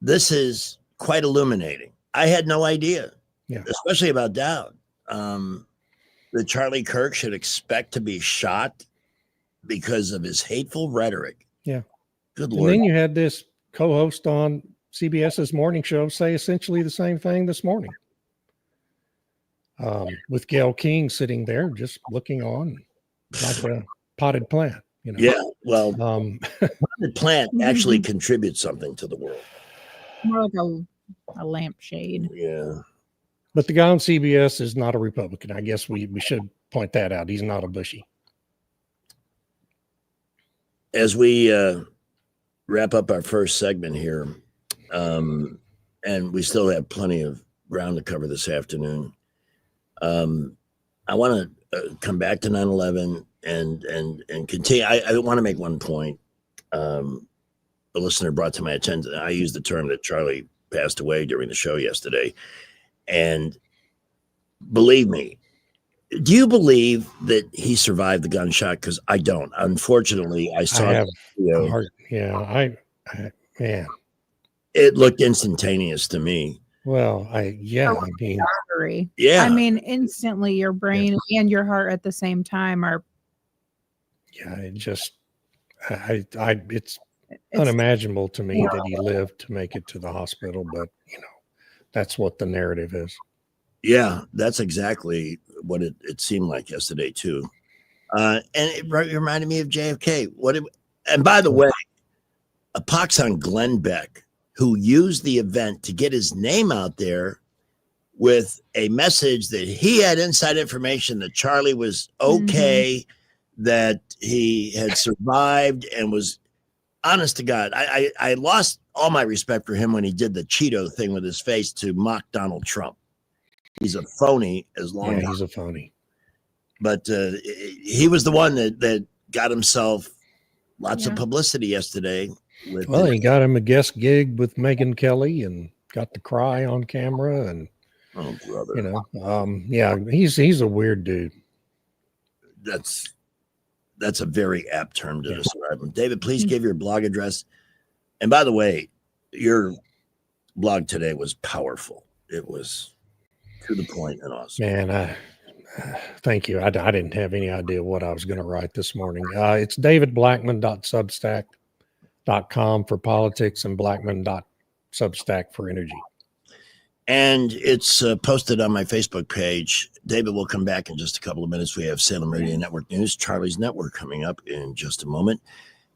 This is quite illuminating. I had no idea, especially about Dowd. That Charlie Kirk should expect to be shot because of his hateful rhetoric. Yeah. Good And Lord. then you had this co-host on CBS's morning show say essentially the same thing this morning. With Gayle King sitting there just looking on like a potted plant. Yeah, well, the plant actually contributes something to the world. More like a lampshade. Yeah. But the guy on CBS is not a Republican. I guess we should point that out. He's not a Bushy. As we wrap up our first segment here, and we still have plenty of ground to cover this afternoon, I want to come back to 9/11 and continue. I want to make one point. A listener brought to my attention. I used the term that Charlie passed away during the show yesterday, and believe me, do you believe that he survived the gunshot? Because I don't. Unfortunately, I saw. Man, it looked instantaneous to me. Well, I mean, artery. Yeah. I mean, instantly your brain and your heart at the same time are. Yeah, it just, it's unimaginable to me that he lived to make it to the hospital, but that's what the narrative is. Yeah, that's exactly what it seemed like yesterday too. And it reminded me of JFK. And by the way, a pox on Glenn Beck, who used the event to get his name out there with a message that he had inside information that Charlie was okay, that he had survived and was honest to God. I lost all my respect for him when he did the Cheeto thing with his face to mock Donald Trump. He's a phony as long as he's a phony. But he was the one that got himself lots of publicity yesterday. He got him a guest gig with Megyn Kelly and got the cry on camera, and oh brother, he's a weird dude. That's a very apt term to describe him. David, please give your blog address. And by the way, your blog today was powerful. It was to the point and awesome. Man, thank you. I didn't have any idea what I was going to write this morning. It's davidblackman.substack.com for politics and blackman.substack for energy. And it's posted on my Facebook page. David will come back in just a couple of minutes. We have Salem Radio Network News, Charlie's Network, coming up in just a moment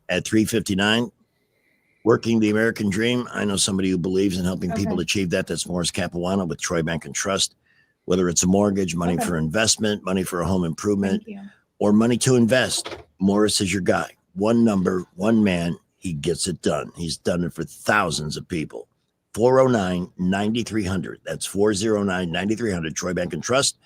at 3:59. Working the American Dream. I know somebody who believes in helping people achieve that. That's Morris Capuano with Troy Bank and Trust. Whether it's a mortgage, money for investment, money for a home improvement, or money to invest, Morris is your guy. One number, one man, he gets it done. He's done it for thousands of people. 409-9300. That's 409-9300. Troy Bank and Trust.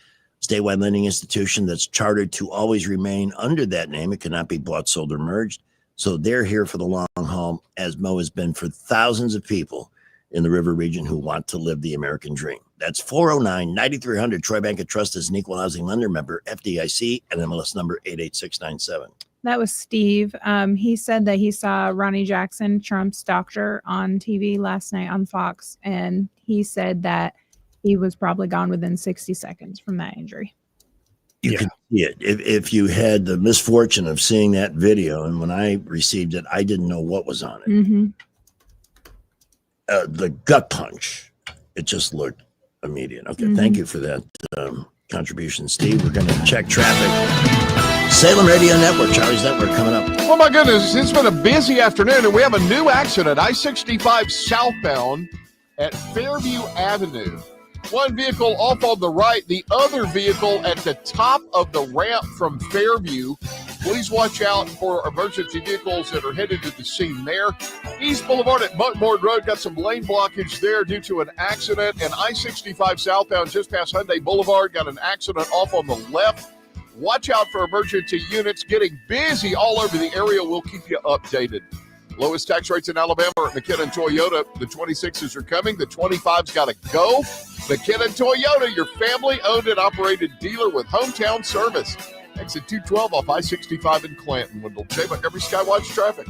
statewide lending institution that's chartered to always remain under that name. It cannot be bought, sold, or merged. So they're here for the long haul, as Mo has been for thousands of people in the River region who want to live the American dream. That's 409-9300. Troy Bank and Trust is an equal housing lender, member FDIC, and MLS number 88697. That was Steve. He said that he saw Ronnie Jackson, Trump's doctor, on TV last night on Fox, and he said that he was probably gone within 60 seconds from that injury. You can see it. If you had the misfortune of seeing that video, and when I received it, I didn't know what was on it. Mm-hmm. The gut punch, it just looked immediate. Okay, thank you for that contribution, Steve. We're going to check traffic. Salem Radio Network, Charlie's Network, coming up. Oh, my goodness. It's been a busy afternoon, and we have a new accident, I-65 southbound at Fairview Avenue. One vehicle off on the right, the other vehicle at the top of the ramp from Fairview. Please watch out for emergency vehicles that are headed to the scene there. East Boulevard at Buckboard Road got some lane blockage there due to an accident. And I-65 southbound just past Hyundai Boulevard got an accident off on the left. Watch out for emergency units getting busy all over the area. We'll keep you updated. Lowest tax rates in Alabama are at McKinnon Toyota. The 26s are coming. The 25s got to go. McKinnon Toyota, your family-owned and operated dealer with hometown service. Exit 212 off I-65 in Clanton. Wendell Chayba, every Skywatch traffic.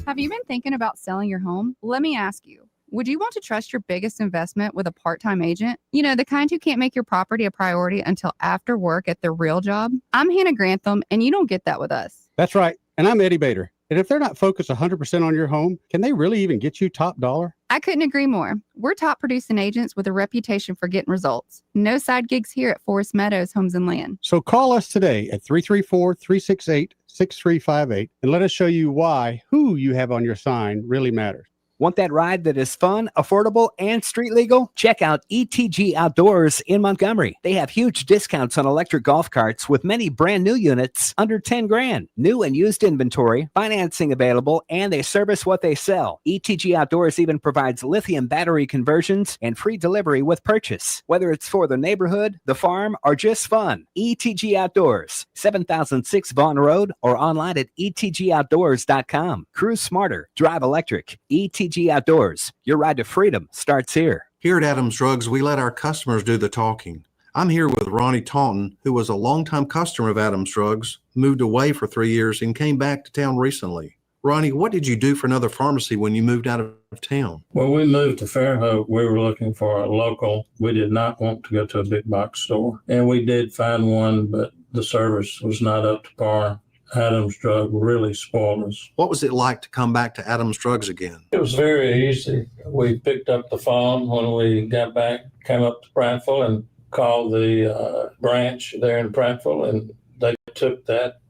Have you been thinking about selling your home? Let me ask you, would you want to trust your biggest investment with a part-time agent? You know, the kind who can't make your property a priority until after work at their real job? I'm Hannah Grantham, and you don't get that with us. That's right. And I'm Eddie Bader. And if they're not focused 100% on your home, can they really even get you top dollar? I couldn't agree more. We're top producing agents with a reputation for getting results. No side gigs here at Forest Meadows Homes and Land. So call us today at 334-368-6358 and let us show you why who you have on your sign really matters. Want that ride that is fun, affordable, and street legal? Check out ETG Outdoors in Montgomery. They have huge discounts on electric golf carts with many brand new units under 10 grand. New and used inventory, financing available, and they service what they sell. ETG Outdoors even provides lithium battery conversions and free delivery with purchase. Whether it's for the neighborhood, the farm, or just fun. ETG Outdoors, 7006 Vaughn Road, or online at etgoutdoors.com. Cruise smarter, drive electric. ETG Outdoors, your ride to freedom starts here. Here at Adams Drugs, we let our customers do the talking. I'm here with Ronnie Taunton, who was a longtime customer of Adams Drugs, moved away for 3 years, and came back to town recently. Ronnie, what did you do for another pharmacy when you moved out of town? When we moved to Fairhope, we were looking for a local. We did not want to go to a big box store. And we did find one, but the service was not up to par. Adams Drug really spoiled us. What was it like to come back to Adams Drugs again? It was very easy. We picked up the phone when we got back, came up to Prattville and called the branch there in Prattville, and they took that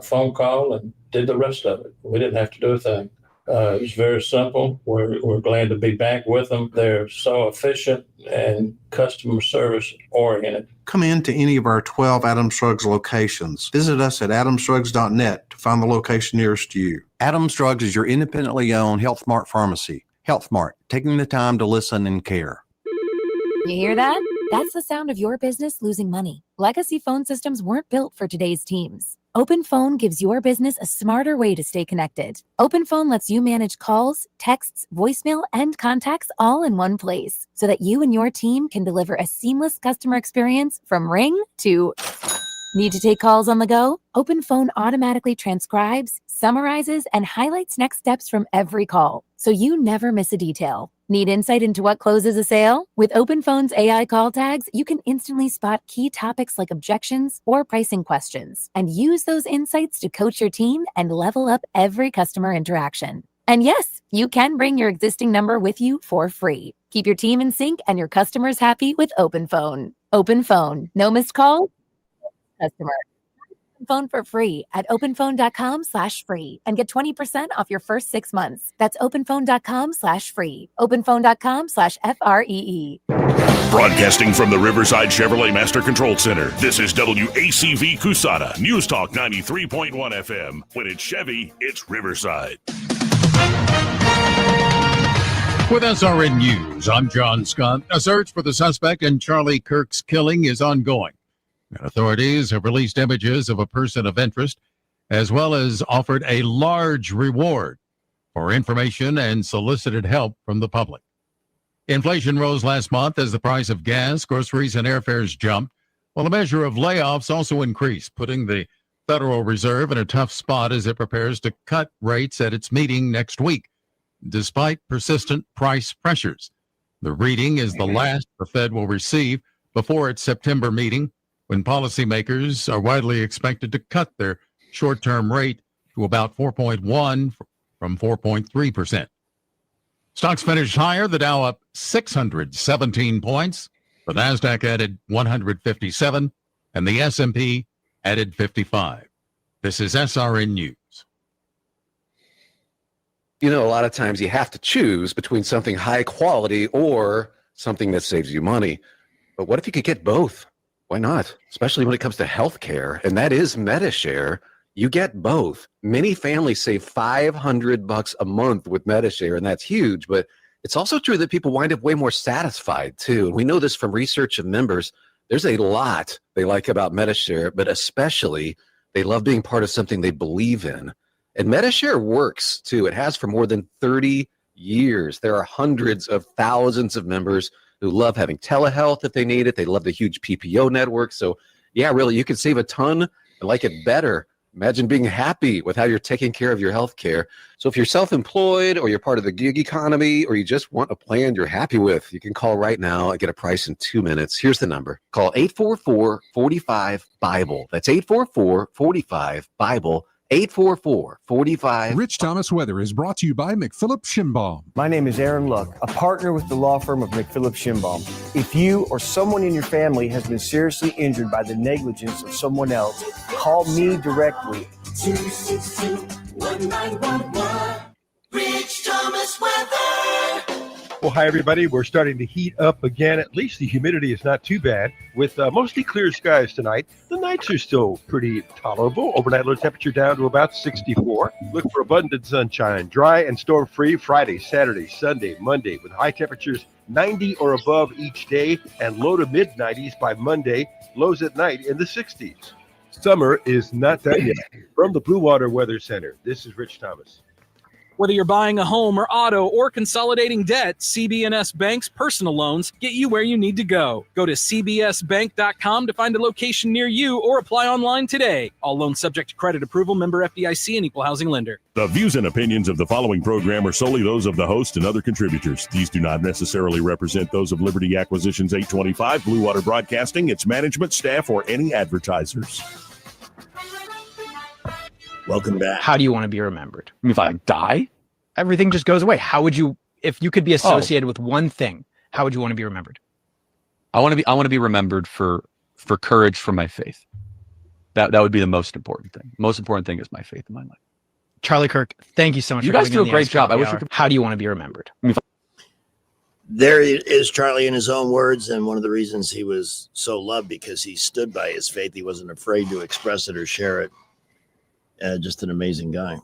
phone call and did the rest of it. We didn't have to do a thing. It was very simple. We're glad to be back with them. They're so efficient and customer service oriented. Come in to any of our 12 Adams Drugs locations. Visit us at adamsdrugs.net to find the location nearest you. Adams Drugs is your independently owned Health Mart pharmacy. Health Mart, taking the time to listen and care. You hear that? That's the sound of your business losing money. Legacy phone systems weren't built for today's teams. OpenPhone gives your business a smarter way to stay connected. OpenPhone lets you manage calls, texts, voicemail, and contacts all in one place so that you and your team can deliver a seamless customer experience from ring to... Need to take calls on the go? OpenPhone automatically transcribes, summarizes, and highlights next steps from every call, so you never miss a detail. Need insight into what closes a sale? With OpenPhone's AI call tags, you can instantly spot key topics like objections or pricing questions, and use those insights to coach your team and level up every customer interaction. And yes, you can bring your existing number with you for free. Keep your team in sync and your customers happy with OpenPhone. OpenPhone. No missed call? Customer. Phone for free at openphone.com/free and get 20% off your first 6 months. That's openphone.com/free. Openphone.com/FREE. Broadcasting from the Riverside Chevrolet Master Control Center, this is WACV Cusada, News Talk 93.1 FM. When it's Chevy, it's Riverside. With SRN News, I'm John Scott. A search for the suspect in Charlie Kirk's killing is ongoing. And authorities have released images of a person of interest, as well as offered a large reward for information and solicited help from the public. Inflation rose last month as the price of gas, groceries, and airfares jumped, while a measure of layoffs also increased, putting the Federal Reserve in a tough spot as it prepares to cut rates at its meeting next week, despite persistent price pressures. The reading is the last the Fed will receive before its September meeting, when policymakers are widely expected to cut their short-term rate to about 4.1 from 4.3%. Stocks finished higher, the Dow up 617 points, the Nasdaq added 157, and the S&P added 55. This is SRN News. You know, a lot of times you have to choose between something high quality or something that saves you money. But what if you could get both? Why not? Especially when it comes to healthcare, and that is MediShare. You get both. Many families save $500 a month with MediShare, and that's huge. But it's also true that people wind up way more satisfied too. And we know this from research of members. There's a lot they like about MediShare, but especially they love being part of something they believe in. And MediShare works too. It has for more than 30 years. There are hundreds of thousands of members who love having telehealth if they need it. They love the huge PPO network. So yeah, really, you can save a ton and like it better. Imagine being happy with how you're taking care of your health care. So if you're self-employed or you're part of the gig economy or you just want a plan you're happy with, you can call right now and get a price in 2 minutes. Here's the number. Call 844-45-BIBLE. That's 844-45-BIBLE. 844-45. Rich Thomas Weather is brought to you by McPhillips Schimbaum. My name is Aaron Luck, a partner with the law firm of McPhillips Schimbaum. If you or someone in your family has been seriously injured by the negligence of someone else, call me directly. 262-1911. Rich Thomas Weather. Well, hi, everybody. We're starting to heat up again. At least the humidity is not too bad. With mostly clear skies tonight, the nights are still pretty tolerable. Overnight low temperature down to about 64. Look for abundant sunshine. Dry and storm-free Friday, Saturday, Sunday, Monday, with high temperatures 90 or above each day and low to mid-90s by Monday. Lows at night in the 60s. Summer is not done yet. From the Blue Water Weather Center, this is Rich Thomas. Whether you're buying a home or auto or consolidating debt, CB&S Bank's personal loans get you where you need to go. Go to cbsbank.com to find a location near you or apply online today. All loans subject to credit approval, member FDIC, and equal housing lender. The views and opinions of the following program are solely those of the host and other contributors. These do not necessarily represent those of Liberty Acquisitions 825, Blue Water Broadcasting, its management, staff, or any advertisers. Welcome back. How do you want to be remembered? I mean, if I die, everything just goes away. How would you, if you could be associated with one thing, how would you want to be remembered? I want to be remembered for courage for my faith. That would be the most important thing. Most important thing is my faith in my life. Charlie Kirk, thank you so much. You for guys do a great job. I wish we could. How do you want to be remembered? There is Charlie in his own words, and one of the reasons he was so loved because he stood by his faith. He wasn't afraid to express it or share it. Just an amazing guy.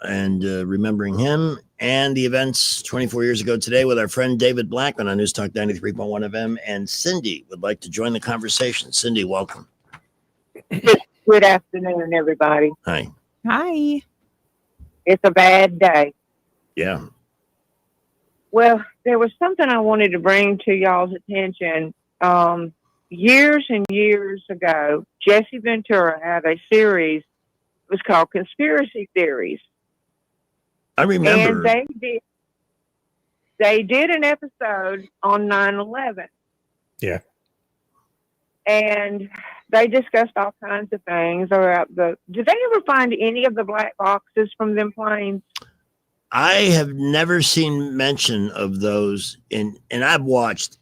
And remembering him and the events 24 years ago today with our friend David Blackman on News Talk 93.1 FM. And Cindy would like to join the conversation. Cindy, welcome. Good afternoon, everybody. Hi. Hi. It's a bad day. Yeah. Well, there was something I wanted to bring to y'all's attention. Years and years ago, Jesse Ventura had a series. It was called Conspiracy Theories. I remember. And they did an episode on 9/11. Yeah. And they discussed all kinds of things about did they ever find any of the black boxes from them planes? I have never seen mention of those and I've watched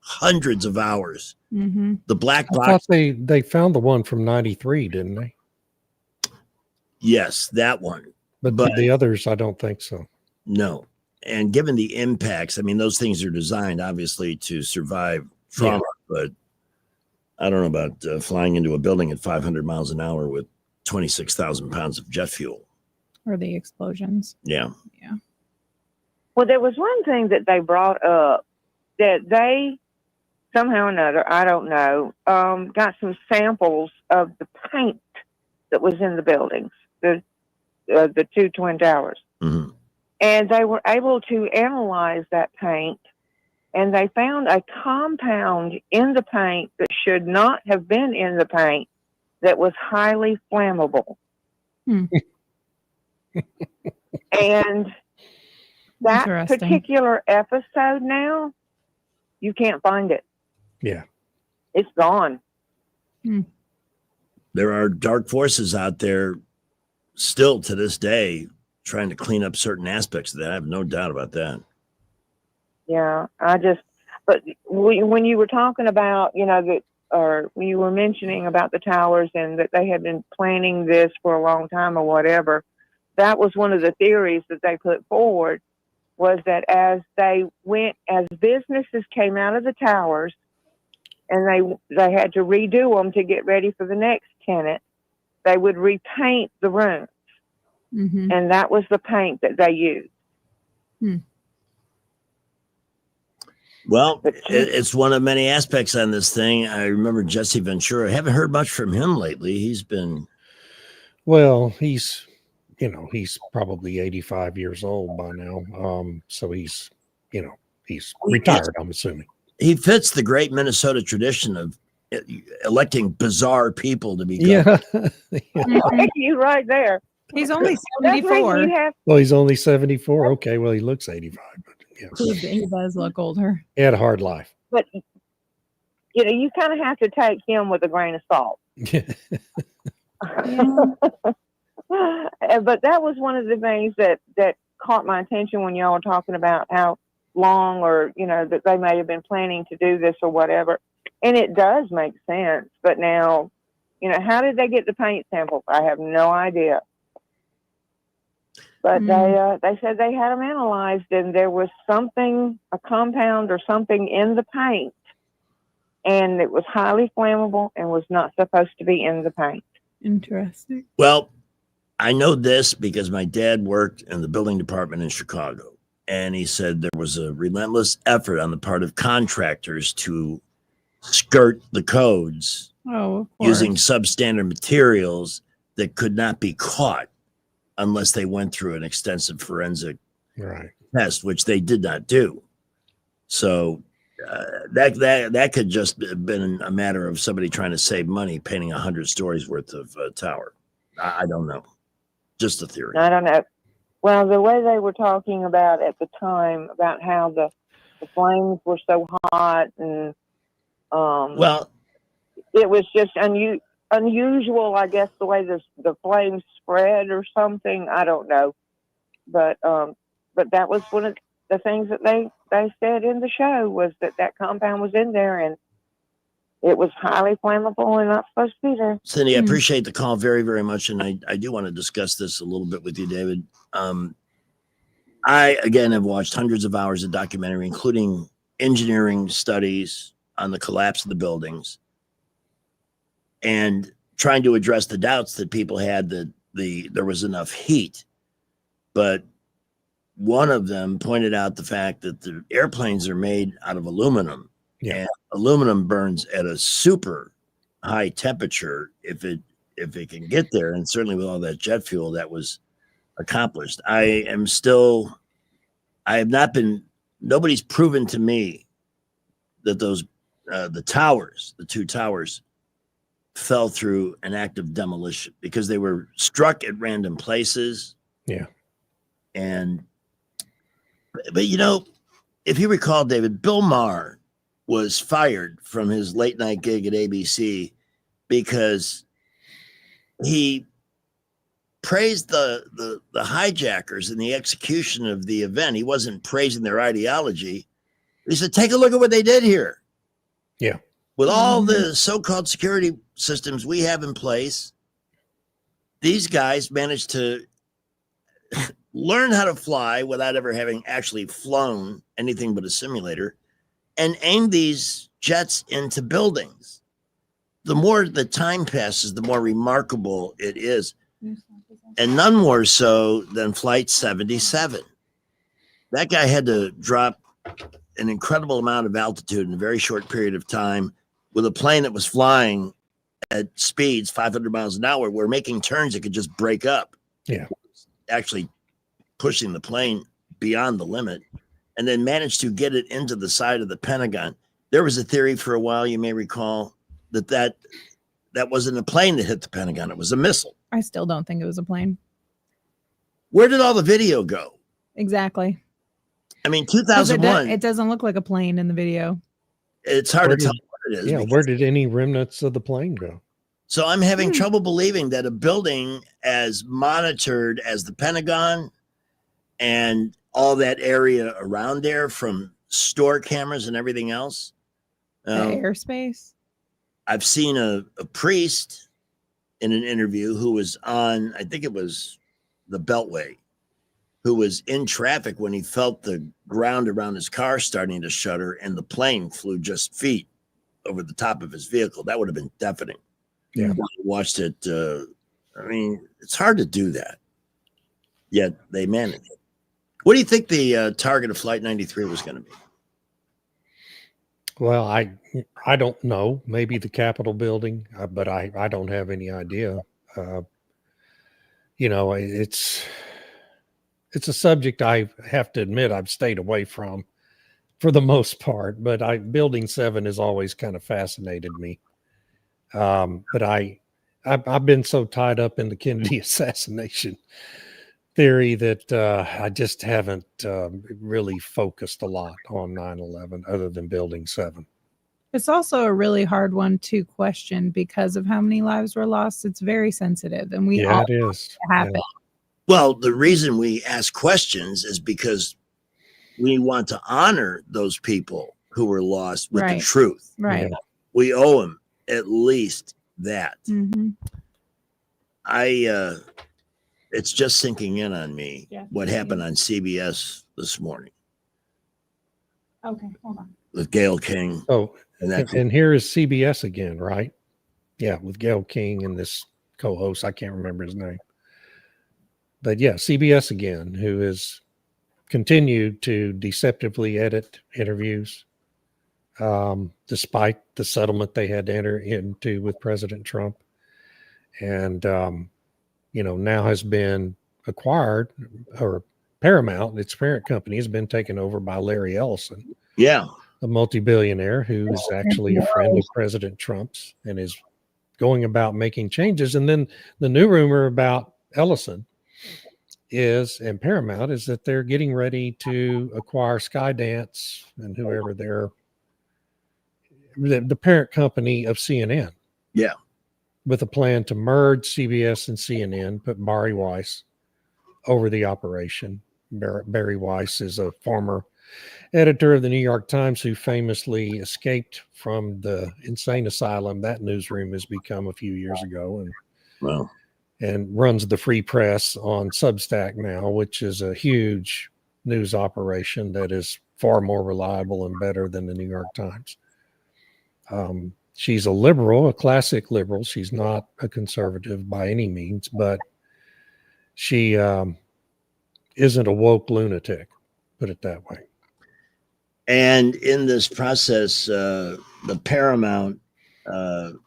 hundreds of hours. Mm-hmm. The black I box. thought they found the one from 93, didn't they? Yes, that one. But the others, I don't think so. No. And given the impacts, I mean, those things are designed obviously to survive trauma, but I don't know about flying into a building at 500 miles an hour with 26,000 pounds of jet fuel. Or the explosions. Yeah. Yeah. Well, there was one thing that they brought up that they somehow or another, I don't know, got some samples of the paint that was in the buildings, the two Twin Towers. Mm-hmm. And they were able to analyze that paint, and they found a compound in the paint that should not have been in the paint that was highly flammable. And that Interesting. particular episode now, you can't find it. Yeah. It's gone. There are dark forces out there still to this day trying to clean up certain aspects of that. I have no doubt about that. Yeah, but when you were talking about, or you were mentioning about the towers and that they had been planning this for a long time or whatever, that was one of the theories that they put forward, was that as businesses came out of the towers and they had to redo them to get ready for the next tenant, they would repaint the rooms. Mm-hmm. And that was the paint that they used. Well, it's one of many aspects on this thing. I remember Jesse Ventura. I haven't heard much from him lately. He's been... Well, he's probably 85 years old by now. So he's retired, I'm assuming. He fits the great Minnesota tradition of electing bizarre people to be governor. You right there. He's only That makes 74. you have- Well, he's only 74. Okay, well, he looks 85. But He does look older. he had a hard life. But you kind of have to take him with a grain of salt. But that was one of the things that caught my attention when y'all were talking about how long, or that they may have been planning to do this or whatever. And it does make sense. But now, how did they get the paint samples? I have no idea. But they said they had them analyzed, and there was a compound or something in the paint, and it was highly flammable and was not supposed to be in the paint. Interesting. Well, I know this because my dad worked in the building department in Chicago, and he said there was a relentless effort on the part of contractors to skirt the codes using substandard materials that could not be caught unless they went through an extensive forensic test, which they did not do. So that could just have been a matter of somebody trying to save money painting 100 stories worth of tower. I don't know. Just a theory. I don't know. Well, the way they were talking about at the time about how the flames were so hot, and it was just unusual, I guess, the way the flames spread or something. I don't know, but that was one of the things that they said in the show, was that compound was in there and it was highly flammable and not supposed to be there. Cindy, I appreciate the call very, very much, and I do want to discuss this a little bit with you, David. I again have watched hundreds of hours of documentary, including engineering studies on the collapse of the buildings, and trying to address the doubts that people had that there was enough heat. But one of them pointed out the fact that the airplanes are made out of aluminum, and aluminum burns at a super high temperature if it can get there. And certainly with all that jet fuel that was accomplished. Nobody's proven to me that those the two towers fell through an act of demolition, because they were struck at random places. Yeah. But if you recall, David, Bill Maher was fired from his late night gig at ABC because he praised the hijackers in the execution of the event. He wasn't praising their ideology. He said, take a look at what they did here. Yeah. With all the so-called security systems we have in place, these guys managed to learn how to fly without ever having actually flown anything but a simulator, and aim these jets into buildings. The more the time passes, the more remarkable it is. And none more so than Flight 77. That guy had to drop an incredible amount of altitude in a very short period of time with a plane that was flying at speeds 500 miles an hour. We're making turns that could just break up. Yeah. Actually pushing the plane beyond the limit, and then managed to get it into the side of the Pentagon. There was a theory for a while, you may recall, that wasn't a plane that hit the Pentagon. It was a missile. I still don't think it was a plane. Where did all the video go? Exactly. I mean, 'Cause 2001, It doesn't look like a plane in the video. it's hard Where to tell did- what it is. Yeah, because- where did any remnants of the plane go? So I'm having trouble believing that a building as monitored as the Pentagon and all that area around there, from store cameras and everything else. The airspace. I've seen a priest in an interview who was on, I think it was the Beltway, who was in traffic when he felt the ground around his car starting to shudder and the plane flew just feet over the top of his vehicle. That would have been deafening. Yeah. I watched it. I mean, it's hard to do that, yet they managed it. What do you think the target of Flight 93 was going to be? Well, I don't know. Maybe the Capitol building, but I don't have any idea. You know, it's a subject I have to admit I've stayed away from for the most part. But Building 7 has always kind of fascinated me. But I've been so tied up in the Kennedy assassination theory that I just haven't really focused a lot on 9/11 other than Building 7. It's also a really hard one to question because of how many lives were lost. It's very sensitive, and we Yeah, all it is. happen. Yeah. Well, the reason we ask questions is because we want to honor those people who were lost with Right. the truth. Right. We owe them at least that. Mm-hmm. It's just sinking in on me Yeah. what happened on CBS this morning Okay, hold on. with Gail King. Oh, And that- and here is CBS again, right? Yeah, with Gail King and this co-host. I can't remember his name. But yeah, CBS again, who has continued to deceptively edit interviews, despite the settlement they had to enter into with President Trump. And, now has been acquired, or Paramount, its parent company, has been taken over by Larry Ellison. Yeah. A multi-billionaire who is actually a friend of President Trump's and is going about making changes. And then the new rumor about Ellison and Paramount is that they're getting ready to acquire Skydance and whoever the parent company of CNN. Yeah. With a plan to merge CBS and CNN, put Barry Weiss over the operation. Barry Weiss is a former editor of the New York Times who famously escaped from the insane asylum that newsroom has become a few years ago, and runs the Free Press on Substack now, which is a huge news operation that is far more reliable and better than the New York Times. She's a liberal, a classic liberal. She's not a conservative by any means, but she isn't a woke lunatic, put it that way. And in this process, the Paramount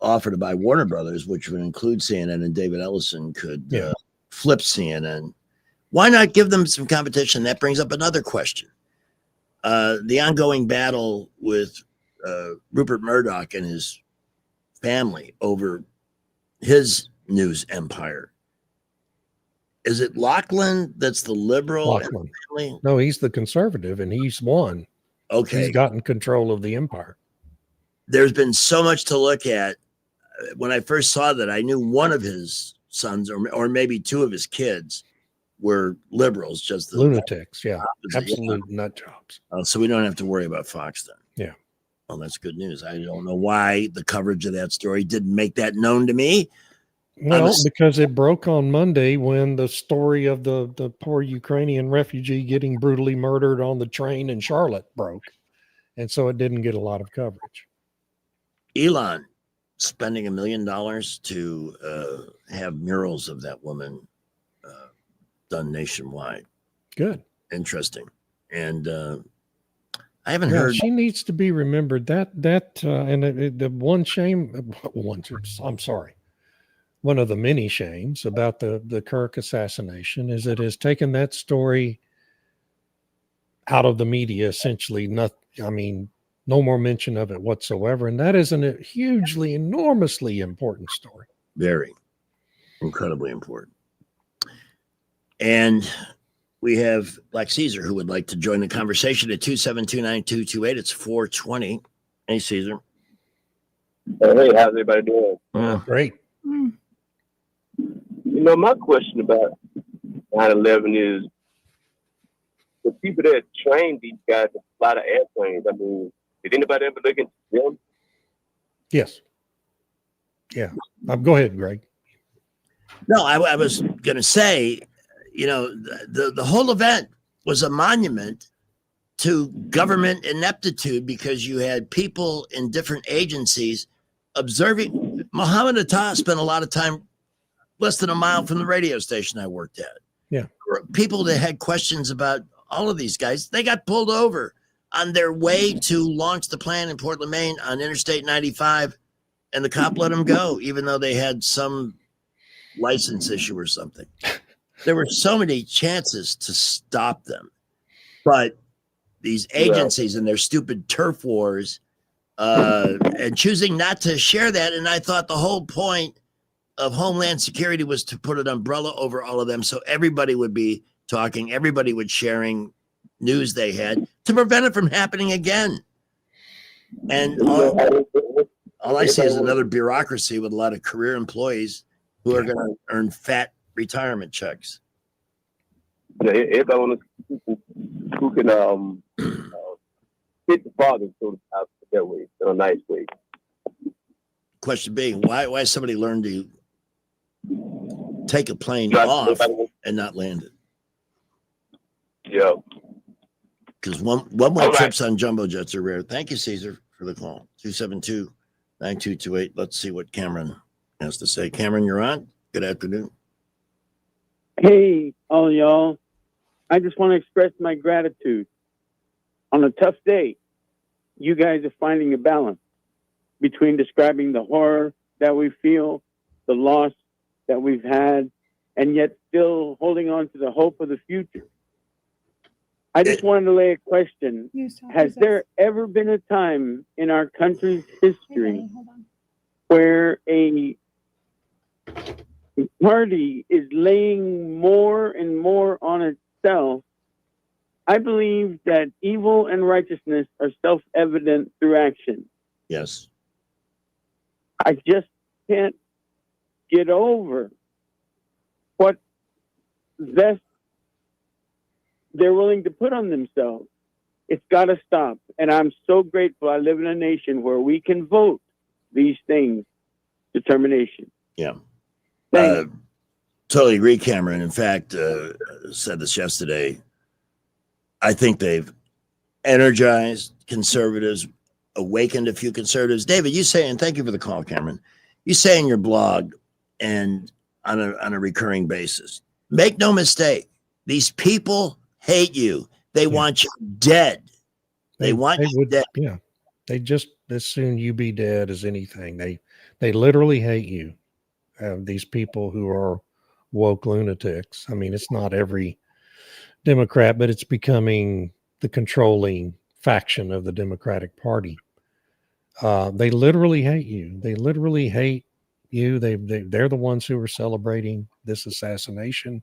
offer to buy Warner Brothers, which would include CNN, and David Ellison could flip CNN. Why not give them some competition? That brings up another question. The ongoing battle with Rupert Murdoch and his family over his news empire. Is it Lachlan that's the liberal? Lachlan. No, he's the conservative, and he's won. Okay. He's gotten control of the empire. There's been so much to look at. When I first saw that, I knew one of his sons or maybe two of his kids were liberals, just the Lunatics, yeah. opposite. Absolute nut jobs. So we don't have to worry about Fox then. Yeah. Well, that's good news. I don't know why the coverage of that story didn't make that known to me. Well, because it broke on Monday when the story of the poor Ukrainian refugee getting brutally murdered on the train in Charlotte broke. And so it didn't get a lot of coverage. Elon spending $1 million to have murals of that woman done nationwide. Good. Interesting. And I haven't Yeah, heard. she needs to be remembered. The one shame, I'm sorry, one of the many shames about the Kirk assassination is it has taken that story out of the media. Essentially, no more mention of it whatsoever, and that is a hugely, enormously important story. Very incredibly important. And we have Black Caesar who would like to join the conversation at 272-9228. It's 420. Hey, Caesar. Hey, how's everybody doing? Great. You know, my question about 9/11 is the people that trained these guys to fly the airplanes. I mean, did anybody ever look into them? Yes. Yeah. Go ahead, Greg. No, I was going to say, you know, the whole event was a monument to government ineptitude because you had people in different agencies observing. Muhammad Atta spent a lot of time less than a mile from the radio station I worked at. Yeah. People that had questions about all of these guys, they got pulled over on their way to launch the plan in Portland, Maine on Interstate 95, and the cop let them go, even though they had some license issue or something. There were so many chances to stop them, but these agencies and their stupid turf wars and choosing not to share that. And I thought the whole point of Homeland Security was to put an umbrella over all of them so everybody would be talking, everybody would sharing news they had to prevent it from happening again. And all I see is another bureaucracy with a lot of career employees who are going to earn fat retirement checks. You know, everybody want to who can hit the father so that way, in a nice way. Question B, why somebody learned to take a plane off and not land it? Yeah. Because one-way trips on jumbo jets are rare. Thank you, Caesar, for the call. 272-9228. Let's see what Cameron has to say. Cameron, you're on. Good afternoon. Hey, all y'all. I just want to express my gratitude. On a tough day, you guys are finding a balance between describing the horror that we feel, the loss that we've had, and yet still holding on to the hope of the future. I just wanted to lay a question. Has there ever been a time in our country's history where a party is laying more and more on itself? I believe that evil and righteousness are self-evident through action. Yes. I just can't get over what vest they're willing to put on themselves. It's got to stop. And I'm so grateful I live in a nation where we can vote these things, determination. Yeah. Totally agree, Cameron. In fact, said this yesterday. I think they've energized conservatives, awakened a few conservatives. David, you say, and thank you for the call, Cameron. You say in your blog and on a recurring basis, make no mistake, these people hate you. They want you dead. They want you dead. Yeah. They just as soon you be dead as anything. They literally hate you. These people who are woke lunatics. I mean, it's not every Democrat, but it's becoming the controlling faction of the Democratic Party. They literally hate you. They literally hate you. They're the ones who are celebrating this assassination.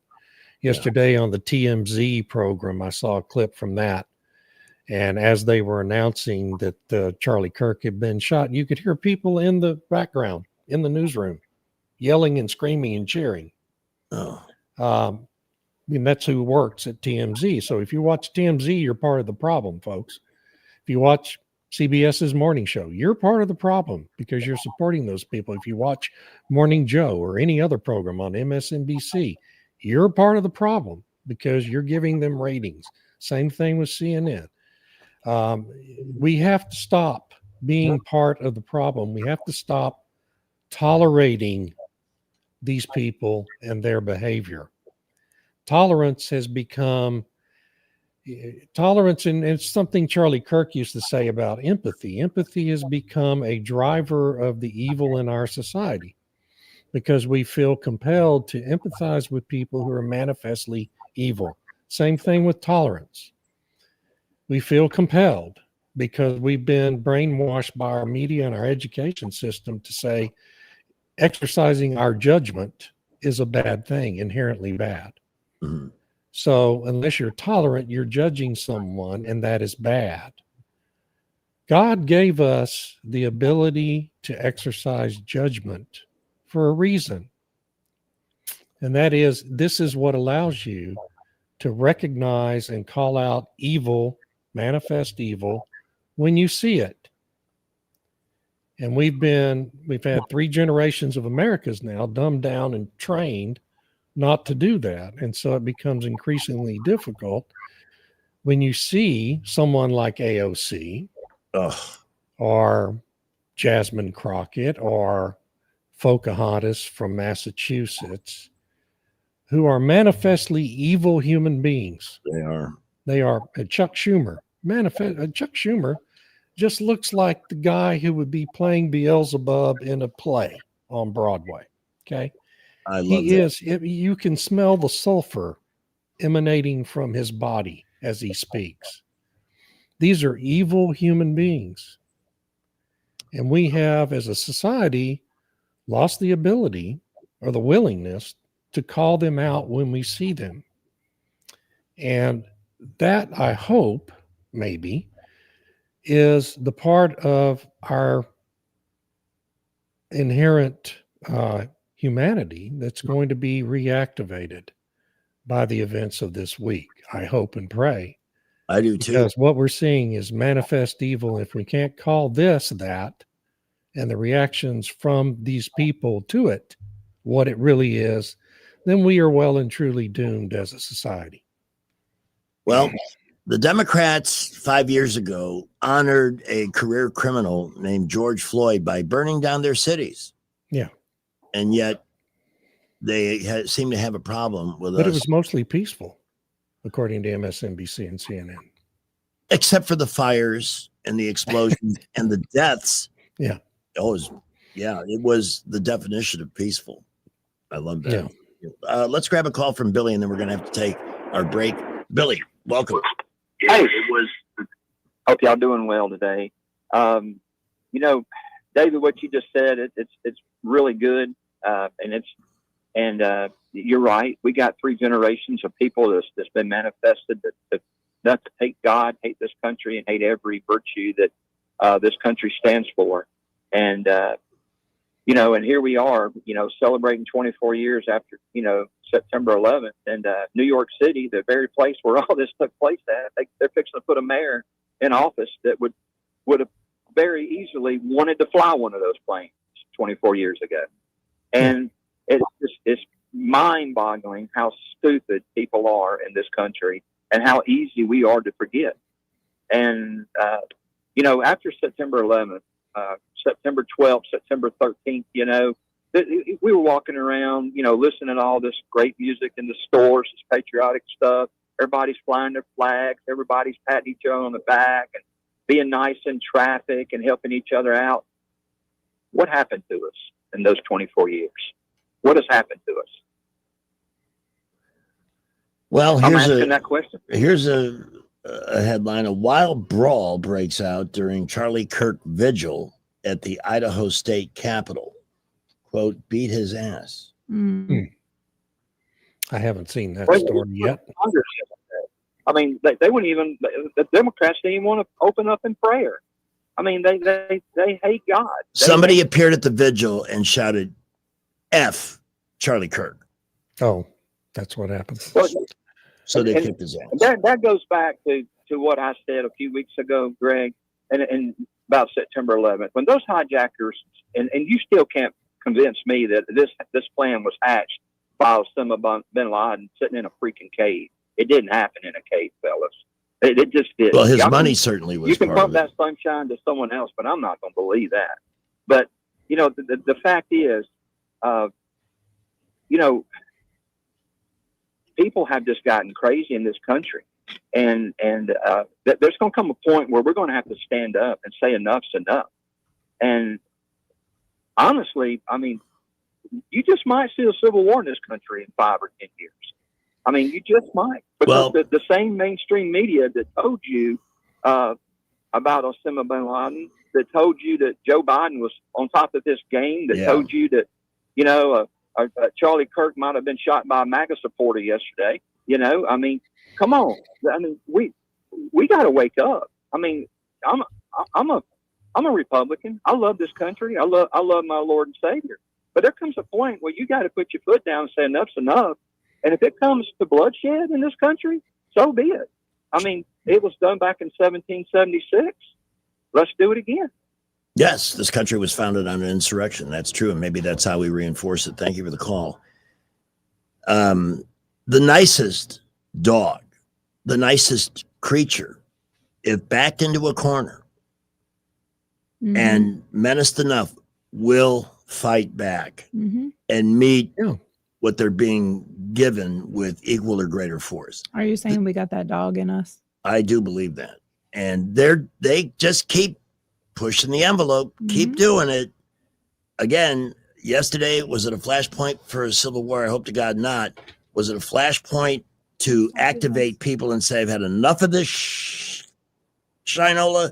Yesterday on the TMZ program, I saw a clip from that. And as they were announcing that Charlie Kirk had been shot, you could hear people in the background, in the newsroom, yelling and screaming and cheering. I mean, that's who works at TMZ. So if you watch TMZ, you're part of the problem, folks. If you watch CBS's morning show, you're part of the problem because you're supporting those people. If you watch Morning Joe or any other program on MSNBC, you're part of the problem because you're giving them ratings. Same thing with CNN. We have to stop being part of the problem. We have to stop tolerating these people and their behavior. Tolerance has become tolerance, and it's something Charlie Kirk used to say about empathy. Empathy has become a driver of the evil in our society because we feel compelled to empathize with people who are manifestly evil. Same thing with tolerance. We feel compelled because we've been brainwashed by our media and our education system to say exercising our judgment is a bad thing, inherently bad. Mm-hmm. So unless you're tolerant, you're judging someone, and that is bad. God gave us the ability to exercise judgment for a reason. And that is, this is what allows you to recognize and call out evil, manifest evil, when you see it. And we've had 3 generations of Americas now dumbed down and trained not to do that. And so it becomes increasingly difficult when you see someone like AOC or Jasmine Crockett or Pocahontas from Massachusetts, who are manifestly evil human beings. They are. And Chuck Schumer, Chuck Schumer just looks like the guy who would be playing Beelzebub in a play on Broadway. Okay. I love He that. is. You can smell the sulfur emanating from his body as he speaks. These are evil human beings. And we have, as a society, lost the ability or the willingness to call them out when we see them. And that, I hope, maybe, is the part of our inherent humanity that's going to be reactivated by the events of this week. I hope and pray. I do too. Because what we're seeing is manifest evil. If we can't call this that, and the reactions from these people to it, what it really is, then we are well and truly doomed as a society. Well, the Democrats 5 years ago honored a career criminal named George Floyd by burning down their cities. Yeah. And yet they seem to have a problem with But us. it was mostly peaceful, according to MSNBC and CNN. Except for the fires and the explosions and the deaths. Yeah. It was the definition of peaceful. I love that. Yeah. Let's grab a call from Billy, and then we're going to have to take our break. Billy, welcome. Hey, hope y'all doing well today. David, what you just said, it's really good. And you're right. We got 3 generations of people that's been manifested that hate God, hate this country, and hate every virtue that this country stands for. And, and here we are, celebrating 24 years after, September 11th. And New York City, the very place where all this took place at, they're fixing to put a mayor in office that would have very easily wanted to fly one of those planes 24 years ago. And it's mind-boggling how stupid people are in this country and how easy we are to forget. And, after September 11th, September 12th, September 13th, we were walking around, listening to all this great music in the stores, this patriotic stuff. Everybody's flying their flags. Everybody's patting each other on the back and being nice in traffic and helping each other out. What happened to us in those 24 years? What has happened to us? Well, I'm asking that question. Here's a headline. A wild brawl breaks out during Charlie Kirk vigil at the Idaho State Capitol. Quote, beat his ass. I haven't seen that story yet. I mean, they wouldn't even, the Democrats didn't even want to open up in prayer. I mean, they hate God. Somebody appeared at the vigil and shouted, F Charlie Kirk. Oh, that's what happened. Well, so they kicked his ass. That goes back to what I said a few weeks ago, Greg, and about September 11th. When those hijackers, and you still can't convince me that this plan was hatched by Osama bin Laden sitting in a freaking cave. It didn't happen in a cave, fellas. It just did. Well, his money certainly was. You can part pump of that sunshine to someone else, but I'm not going to believe that. But the fact is, people have just gotten crazy in this country. And there's going to come a point where we're going to have to stand up and say enough's enough. And honestly, I mean, you just might see a civil war in this country in 5 or 10 years. I mean, you just might. Because the same mainstream media that told you about Osama bin Laden, that told you that Joe Biden was on top of this game, that told you that, you know, Charlie Kirk might have been shot by a MAGA supporter yesterday. You know, I mean, come on. I mean, we got to wake up. I mean, I'm a Republican. I love this country. I love my Lord and Savior. But there comes a point where you got to put your foot down and say enough's enough. And if it comes to bloodshed in this country, so be it. I mean, it was done back in 1776. Let's do it again. Yes, this country was founded on an insurrection. That's true. And maybe that's how we reinforce it. Thank you for the call. The nicest dog, the nicest creature, if backed into a corner and menaced enough, will fight back and meet what they're being given with equal or greater force. Are you saying we got that dog in us? I do believe that. And they just keep pushing the envelope, keep doing it. Again, yesterday, was it a flashpoint for a civil war? I hope to God not. Was it a flashpoint to activate people and say, I've had enough of this Shinola?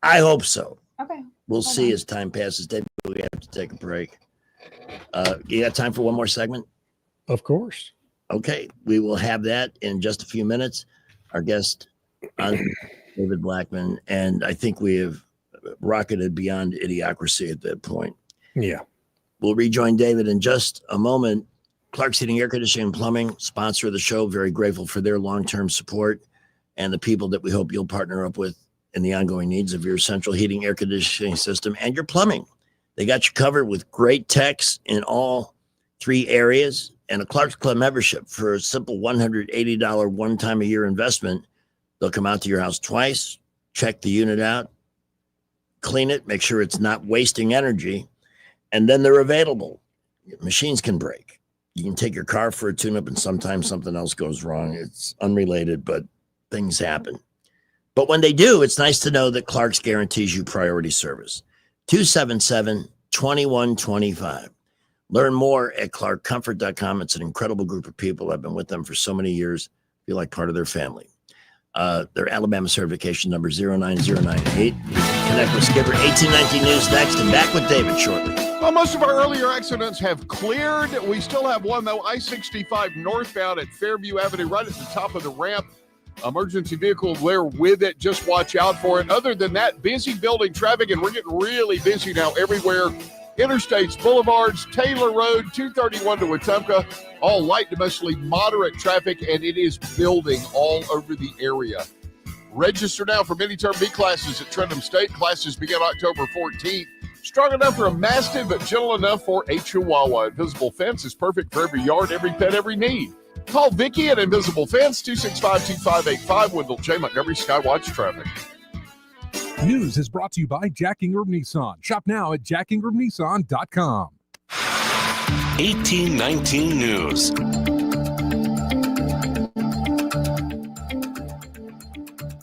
I hope so. Okay. We'll see as time passes. David, we have to take a break. You got time for one more segment? Of course. Okay. We will have that in just a few minutes. Our guest, David Blackman, and I think we have rocketed beyond idiocracy at that point. Yeah. We'll rejoin David in just a moment. Clark's Heating, Air Conditioning, and Plumbing, sponsor of the show. Very grateful for their long-term support and the people that we hope you'll partner up with in the ongoing needs of your central heating, air conditioning system, and your plumbing. They got you covered with great techs in all 3 areas and a Clark's Club membership for a simple $180 one-time-a-year investment. They'll come out to your house twice, check the unit out, clean it, make sure it's not wasting energy, and then they're available. Machines can break. You can take your car for a tune-up, and sometimes something else goes wrong. It's unrelated, but things happen. But when they do, it's nice to know that Clark's guarantees you priority service. 277-2125. Learn more at clarkcomfort.com. It's an incredible group of people. I've been with them for so many years. Feel like part of their family. Their Alabama certification number 09098. Connect with Skipper. 1819 News next, and back with David shortly. Well, most of our earlier accidents have cleared. We still have one, though, I-65 northbound at Fairview Avenue, right at the top of the ramp. Emergency vehicle there with it. Just watch out for it. Other than that, busy building traffic, and we're getting really busy now everywhere. Interstates, boulevards, Taylor Road, 231 to Wetumpka, all light to mostly moderate traffic, and it is building all over the area. Register now for mini-term B classes at Trentham State. Classes begin October 14th. Strong enough for a Mastiff, but gentle enough for a Chihuahua. Invisible Fence is perfect for every yard, every pet, every need. Call Vicky at Invisible Fence, 265-2585, Wendell J. Montgomery, Skywatch Traffic. News is brought to you by Jack Ingram Nissan. Shop now at jackingramnissan.com. 1819 News.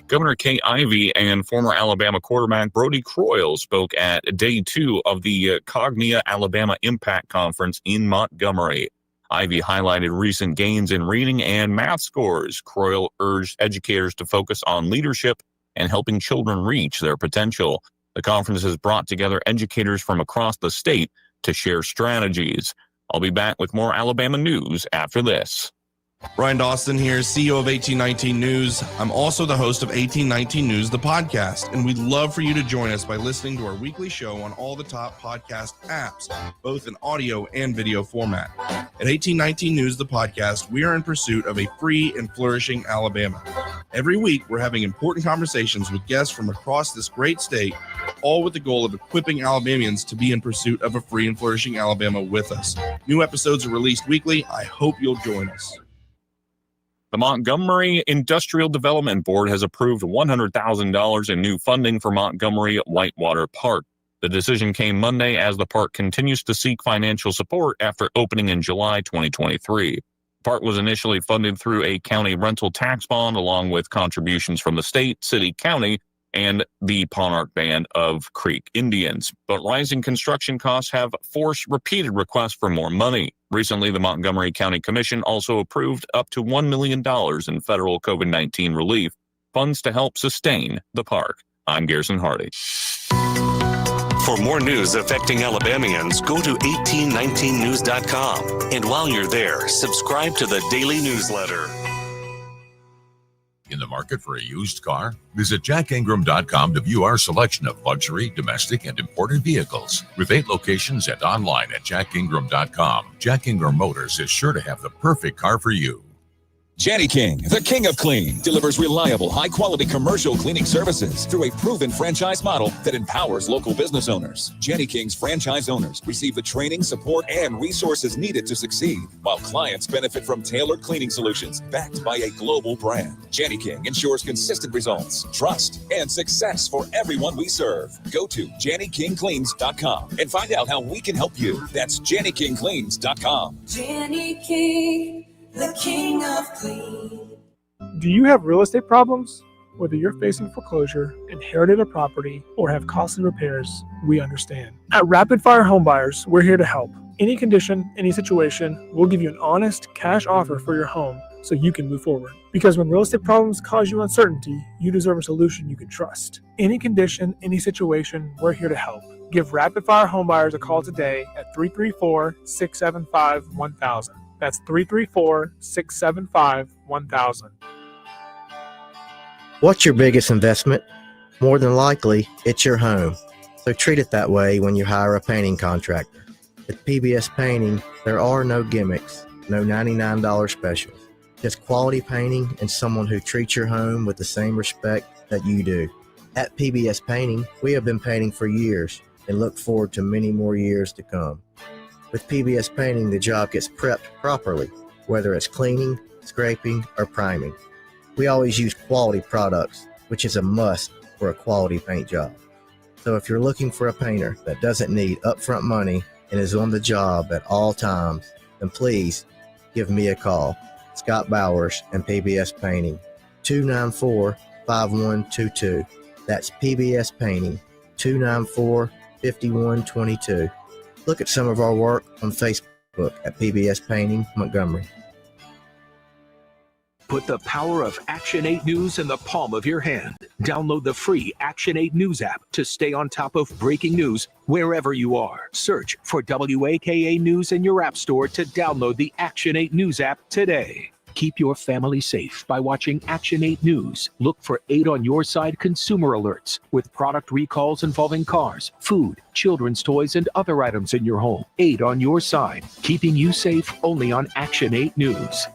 Governor Kay Ivey and former Alabama quarterback Brody Croyle spoke at day 2 of the Cognia Alabama Impact Conference in Montgomery. Ivey highlighted recent gains in reading and math scores. Croyle urged educators to focus on leadership and helping children reach their potential. The conference has brought together educators from across the state to share strategies. I'll be back with more Alabama news after this. Ryan Dawson here, CEO of 1819 News. I'm also the host of 1819 News, the podcast, and we'd love for you to join us by listening to our weekly show on all the top podcast apps, both in audio and video format. At 1819 News, the podcast, we are in pursuit of a free and flourishing Alabama. Every week, we're having important conversations with guests from across this great state, all with the goal of equipping Alabamians to be in pursuit of a free and flourishing Alabama with us. New episodes are released weekly. I hope you'll join us. The Montgomery Industrial Development Board has approved $100,000 in new funding for Montgomery Whitewater Park. The decision came Monday as the park continues to seek financial support after opening in July 2023. Park was initially funded through a county rental tax bond along with contributions from the state, city, county, and the Ponark Band of Creek Indians. But rising construction costs have forced repeated requests for more money. Recently, the Montgomery County Commission also approved up to $1 million in federal COVID-19 relief funds to help sustain the park. I'm Garrison Hardy. For more news affecting Alabamians, go to 1819news.com. And while you're there, subscribe to the daily newsletter. In the market for a used car? Visit jackingram.com to view our selection of luxury, domestic, and imported vehicles. With 8 locations and online at jackingram.com, Jack Ingram Motors is sure to have the perfect car for you. Janny King, the king of clean, delivers reliable, high-quality commercial cleaning services through a proven franchise model that empowers local business owners. Janny King's franchise owners receive the training, support, and resources needed to succeed, while clients benefit from tailored cleaning solutions backed by a global brand. Janny King ensures consistent results, trust, and success for everyone we serve. Go to JannyKingCleans.com and find out how we can help you. That's JannyKingCleans.com. Janny King, the king of clean. Do you have real estate problems? Whether you're facing foreclosure, inherited a property, or have costly repairs, we understand. At Rapid Fire Homebuyers, we're here to help. Any condition, any situation, we'll give you an honest cash offer for your home so you can move forward. Because when real estate problems cause you uncertainty, you deserve a solution you can trust. Any condition, any situation, we're here to help. Give Rapid Fire Homebuyers a call today at 334-675-1000. That's 334-675-1000. What's your biggest investment? More than likely, it's your home. So treat it that way when you hire a painting contractor. At PBS Painting, there are no gimmicks, no $99 specials. Just quality painting and someone who treats your home with the same respect that you do. At PBS Painting, we have been painting for years and look forward to many more years to come. With PBS Painting, the job gets prepped properly, whether it's cleaning, scraping, or priming. We always use quality products, which is a must for a quality paint job. So if you're looking for a painter that doesn't need upfront money and is on the job at all times, then please give me a call. Scott Bowers and PBS Painting, 294-5122. That's PBS Painting, 294-5122. Look at some of our work on Facebook at PBS Painting Montgomery. Put the power of Action 8 News in the palm of your hand. Download the free Action 8 News app to stay on top of breaking news wherever you are. Search for WAKA News in your app store to download the Action 8 News app today. Keep your family safe by watching Action 8 News. Look for 8 on Your Side consumer alerts with product recalls involving cars, food, children's toys, and other items in your home. 8 on Your Side, keeping you safe only on Action 8 News.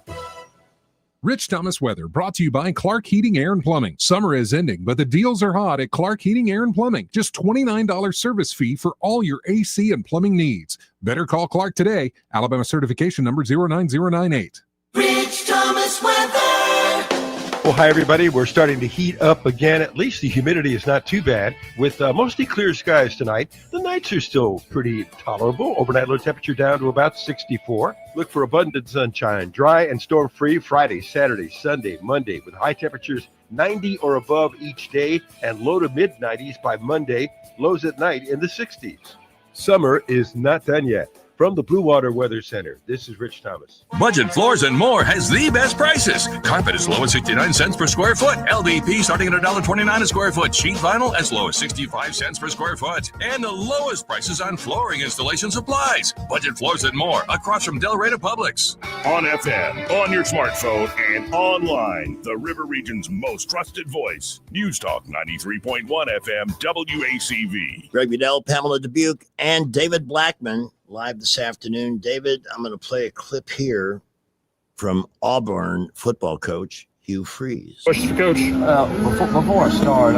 Rich Thomas weather brought to you by Clark Heating, Air and Plumbing. Summer is ending, but the deals are hot at Clark Heating, Air and Plumbing. Just $29 service fee for all your AC and plumbing needs. Better call Clark today. Alabama certification number 09098. Rich Thomas weather. Well, hi, everybody. We're starting to heat up again. At least the humidity is not too bad. With mostly clear skies tonight, the nights are still pretty tolerable. Overnight low temperature down to about 64. Look for abundant sunshine. Dry and storm-free Friday, Saturday, Sunday, Monday, with high temperatures 90 or above each day and low to mid-90s by Monday. Lows at night in the 60s. Summer is not done yet. From the Blue Water Weather Center, this is Rich Thomas. Budget Floors and More has the best prices. Carpet as low as 69 cents per square foot. LVP starting at $1.29 a square foot. Sheet vinyl as low as 65 cents per square foot. And the lowest prices on flooring installation supplies. Budget Floors and More across from Delray to Publix. On FM, on your smartphone, and online. The River Region's most trusted voice. News Talk 93.1 FM WACV. Greg Goodell, Pamela Dubuque, and David Blackman live this afternoon. David, I'm going to play a clip here from Auburn football coach Hugh Freeze. Question, Coach. Before I start,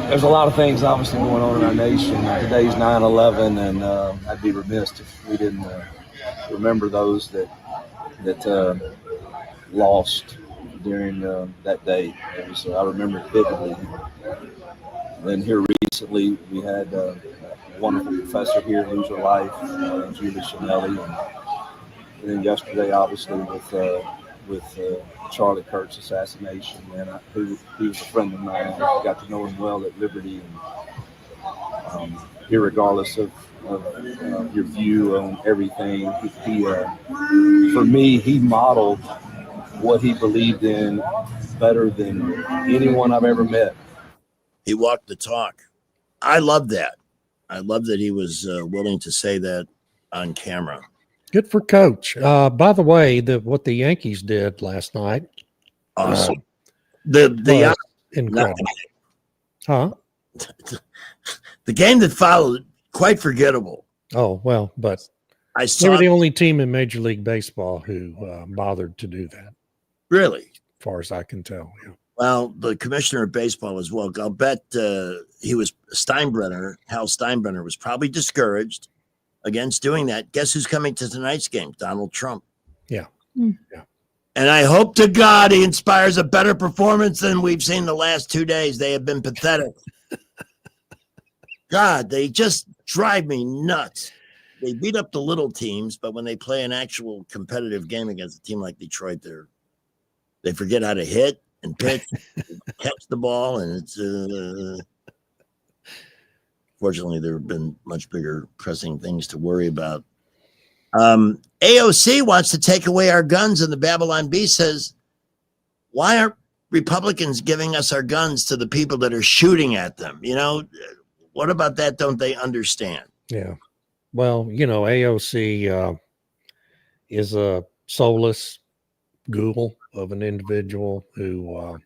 there's a lot of things obviously going on in our nation. Today's 9/11, and I'd be remiss if we didn't remember those that lost during that day. I remember it vividly. Then here recently, we had a wonderful professor here lose her life, Julie Chanelli. and then yesterday, obviously, with Charlie Kirk's assassination, and he was a friend of mine. I got to know him well at Liberty, and irregardless of your view on everything, he for me, he modeled what he believed in better than anyone I've ever met. He walked the talk. I love that. I love that he was willing to say that on camera. Good for Coach. By the way, what the Yankees did last night, awesome. Was incredible. Huh? The game that followed, quite forgettable. Oh, well, but they were the only team in Major League Baseball who bothered to do that. Really? As far as I can tell, yeah. Well, the commissioner of baseball as well. I'll bet Hal Steinbrenner was probably discouraged against doing that. Guess who's coming to tonight's game? Donald Trump. Yeah. Yeah. And I hope to God he inspires a better performance than we've seen the last 2 days. They have been pathetic. God, they just drive me nuts. They beat up the little teams, but when they play an actual competitive game against a team like Detroit, they forget how to hit and pitch, catch the ball, and it's fortunately there have been much bigger pressing things to worry about. AOC wants to take away our guns, and the Babylon Bee says, why aren't Republicans giving us our guns to the people that are shooting at them? You know, what about that? Don't they understand? Yeah. Well, AOC is a soulless ghoul of an individual who,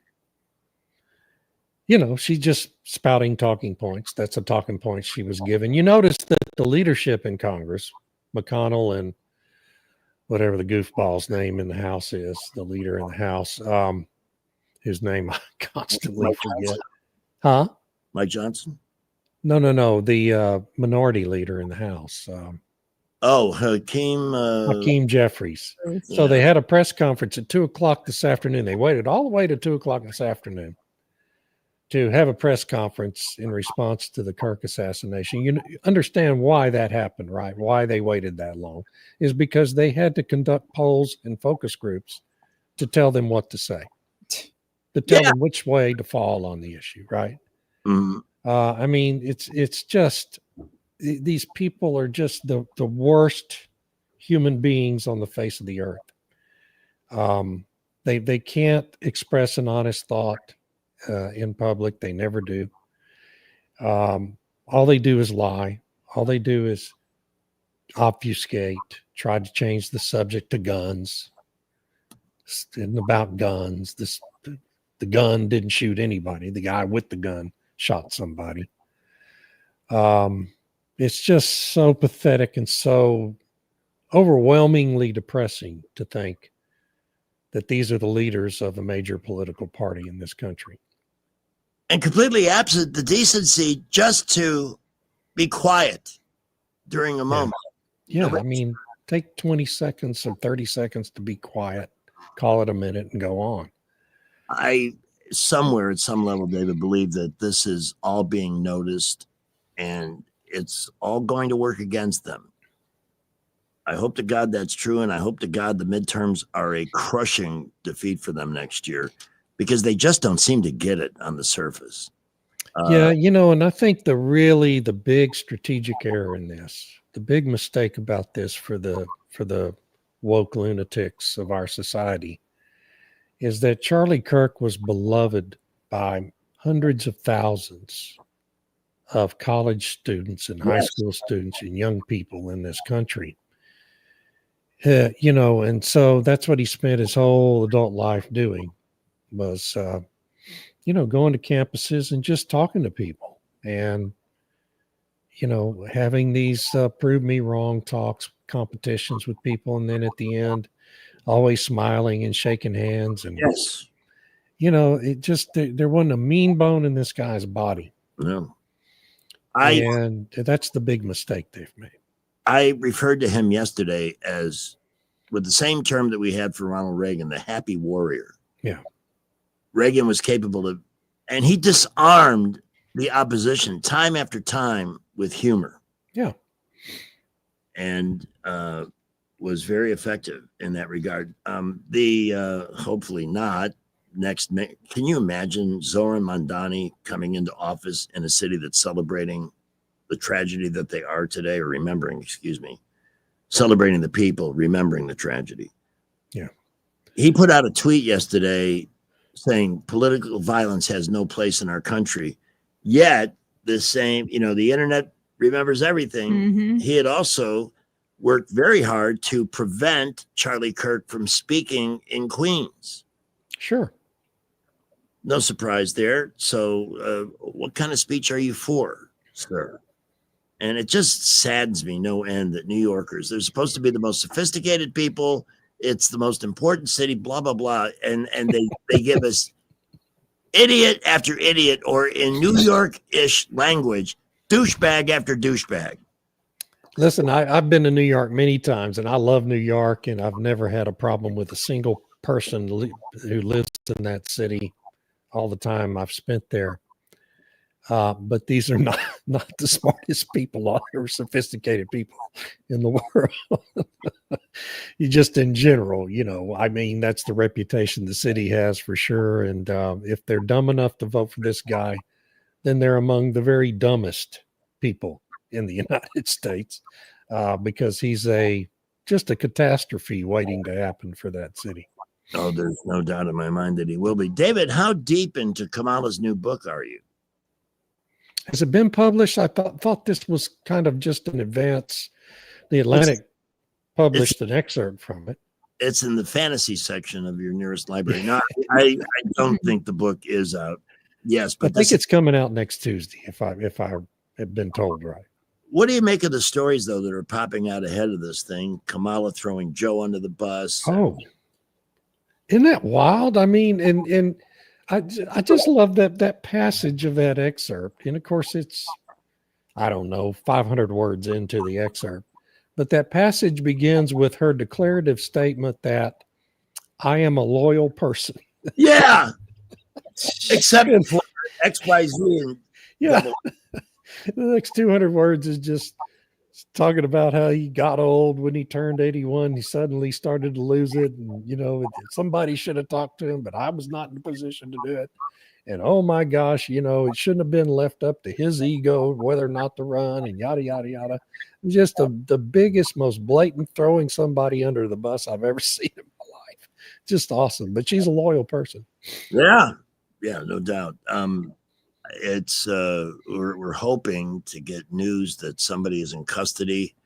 she's just spouting talking points. That's a talking point she was given. You notice that the leadership in Congress, McConnell and whatever the goofball's name in the House is, the leader in the House, whose name I constantly forget. Huh? Mike Johnson? No. The minority leader in the House. Hakeem Jeffries. So they had a press conference at 2:00 this afternoon. They waited all the way to 2:00 this afternoon to have a press conference in response to the Kirk assassination. You understand why that happened, right? Why they waited that long is because they had to conduct polls and focus groups to tell them what to say, to tell them which way to fall on the issue, right? Mm-hmm. I mean, it's just these people are just the worst human beings on the face of the earth. They can't express an honest thought in public. They never do. All they do is lie. All they do is obfuscate, try to change the subject to guns. It's about guns. The gun didn't shoot anybody. The guy with the gun shot somebody. It's just so pathetic and so overwhelmingly depressing to think that these are the leaders of a major political party in this country. And completely absent the decency just to be quiet during a moment. Yeah, I mean, take 20 seconds or 30 seconds to be quiet, call it a minute and go on. I somewhere at some level, David, believe that this is all being noticed and it's all going to work against them. I hope to God that's true. And I hope to God the midterms are a crushing defeat for them next year because they just don't seem to get it on the surface. And I think the big strategic error in this, the big mistake about this for the woke lunatics of our society is that Charlie Kirk was beloved by hundreds of thousands of college students and high school students and young people in this country. And so that's what he spent his whole adult life doing was, going to campuses and just talking to people and, having these prove me wrong talks, competitions with people. And then at the end, always smiling and shaking hands. And, it just, there wasn't a mean bone in this guy's body. No. And that's the big mistake they've made. I referred to him yesterday as with the same term that we had for Ronald Reagan, the happy warrior. Yeah. Reagan was capable of, and he disarmed the opposition time after time with humor. Yeah. And was very effective in that regard. Hopefully not can you imagine Zoran Mandani coming into office in a city that's celebrating the tragedy that they are today, or celebrating the people, remembering the tragedy. Yeah. He put out a tweet yesterday saying political violence has no place in our country. Yet the internet remembers everything. Mm-hmm. He had also worked very hard to prevent Charlie Kirk from speaking in Queens. Sure. No surprise there. So what kind of speech are you for, sir? And it just saddens me no end that New Yorkers, they're supposed to be the most sophisticated people. It's the most important city, blah, blah, blah. And they give us idiot after idiot, or in New York-ish language, douchebag after douchebag. Listen, I've been to New York many times, and I love New York, and I've never had a problem with a single person who lives in that city all the time I've spent there. But these are not the smartest people or sophisticated people in the world. You just in general, I mean, that's the reputation the city has for sure. And if they're dumb enough to vote for this guy, then they're among the very dumbest people in the United States, because he's just a catastrophe waiting to happen for that city. Oh, there's no doubt in my mind that he will be. David, how deep into Kamala's new book are you? Has it been published? I thought this was kind of just an advance. The Atlantic published an excerpt from it. It's in the fantasy section of your nearest library. No, I don't think the book is out. Yes, but I think it's coming out next Tuesday, if I have been told right. What do you make of the stories, though, that are popping out ahead of this thing? Kamala throwing Joe under the bus. Oh, isn't that wild? I mean, and I just love that passage of that excerpt. And of course, it's, I don't know, 500 words into the excerpt. But that passage begins with her declarative statement that I am a loyal person. Yeah. Except for XYZ. And yeah. The next 200 words is just talking about how he got old when he turned 81. He suddenly started to lose it. And, somebody should have talked to him, but I was not in a position to do it. And, oh, my gosh, it shouldn't have been left up to his ego whether or not to run, and yada, yada, yada. Just the biggest, most blatant throwing somebody under the bus I've ever seen in my life. Just awesome. But she's a loyal person. Yeah. Yeah, no doubt. It's we're hoping to get news that somebody is in custody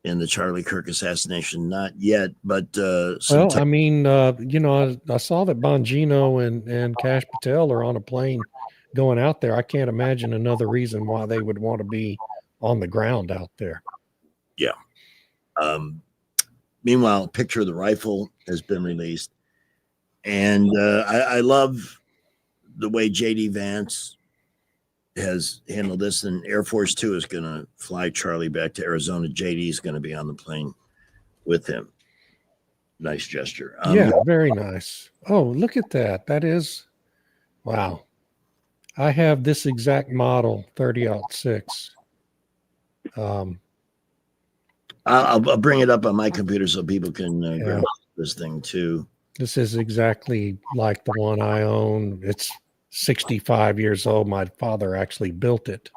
in the Charlie Kirk assassination. Not yet, but I saw that Bongino and Kash Patel are on a plane going out there. I can't imagine another reason why they would want to be on the ground out there. Yeah. Meanwhile, a picture of the rifle has been released, and I love the way JD Vance has handled this, and Air Force 2 is going to fly Charlie back to Arizona. JD is going to be on the plane with him. Nice gesture. Yeah, very nice. Oh, look at that. That is, wow. I have this exact model, 30-06. I'll bring it up on my computer so people can grab this thing too. This is exactly like the one I own. It's 65 years old. My father actually built it,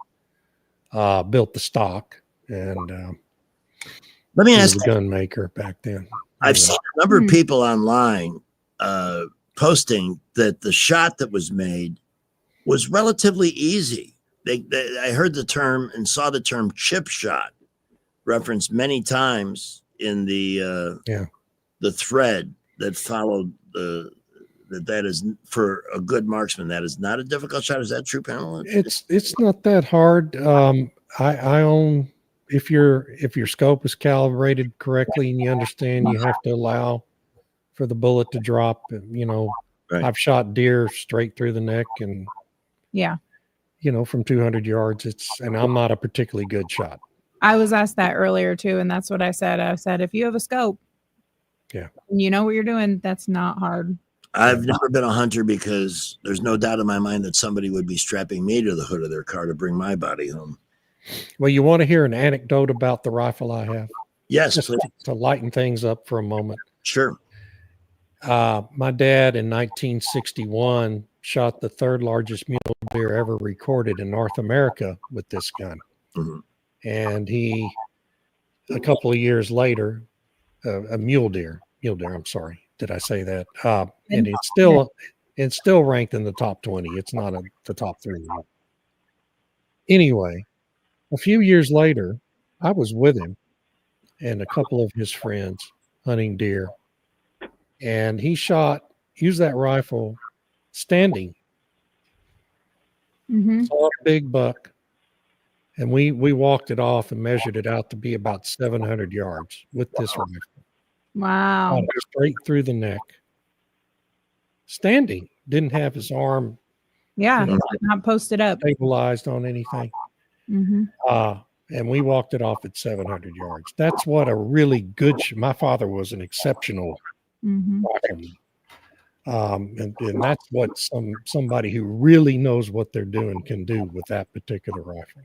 built the stock, and let me ask, he was a gun maker back then. I've seen a number of people online posting that the shot that was made was relatively easy. I heard the term and saw the term chip shot referenced many times in the thread that followed that is for a good marksman. That is not a difficult shot. Is that true, Pamela? It's not that hard. I own, if your scope is calibrated correctly and you understand you have to allow for the bullet to drop, right. I've shot deer straight through the neck and from 200 yards. And I'm not a particularly good shot. I was asked that earlier too, and that's what I said. I said, if you have a scope, and you know what you're doing, that's not hard. I've never been a hunter because there's no doubt in my mind that somebody would be strapping me to the hood of their car to bring my body home. Well, you want to hear an anecdote about the rifle I have? Yes, just please. to lighten things up for a moment. Sure. My dad in 1961 shot the third largest mule deer ever recorded in North America with this gun. Mhm. And he, a couple of years later, a mule deer, I'm sorry. Did I say that? And it's still ranked in the top 20. It's not the top 3. Anyway, a few years later, I was with him and a couple of his friends hunting deer. And he used that rifle standing. Saw a big buck. And we walked it off and measured it out to be about 700 yards with this rifle. Wow. Straight through the neck. Standing. Didn't have his arm Yeah. Not posted up. stabilized on anything. Mm-hmm. And we walked it off at 700 yards. That's what a really good my father was an exceptional Mm-hmm. rifleman. And that's what somebody who really knows what they're doing can do with that particular rifle.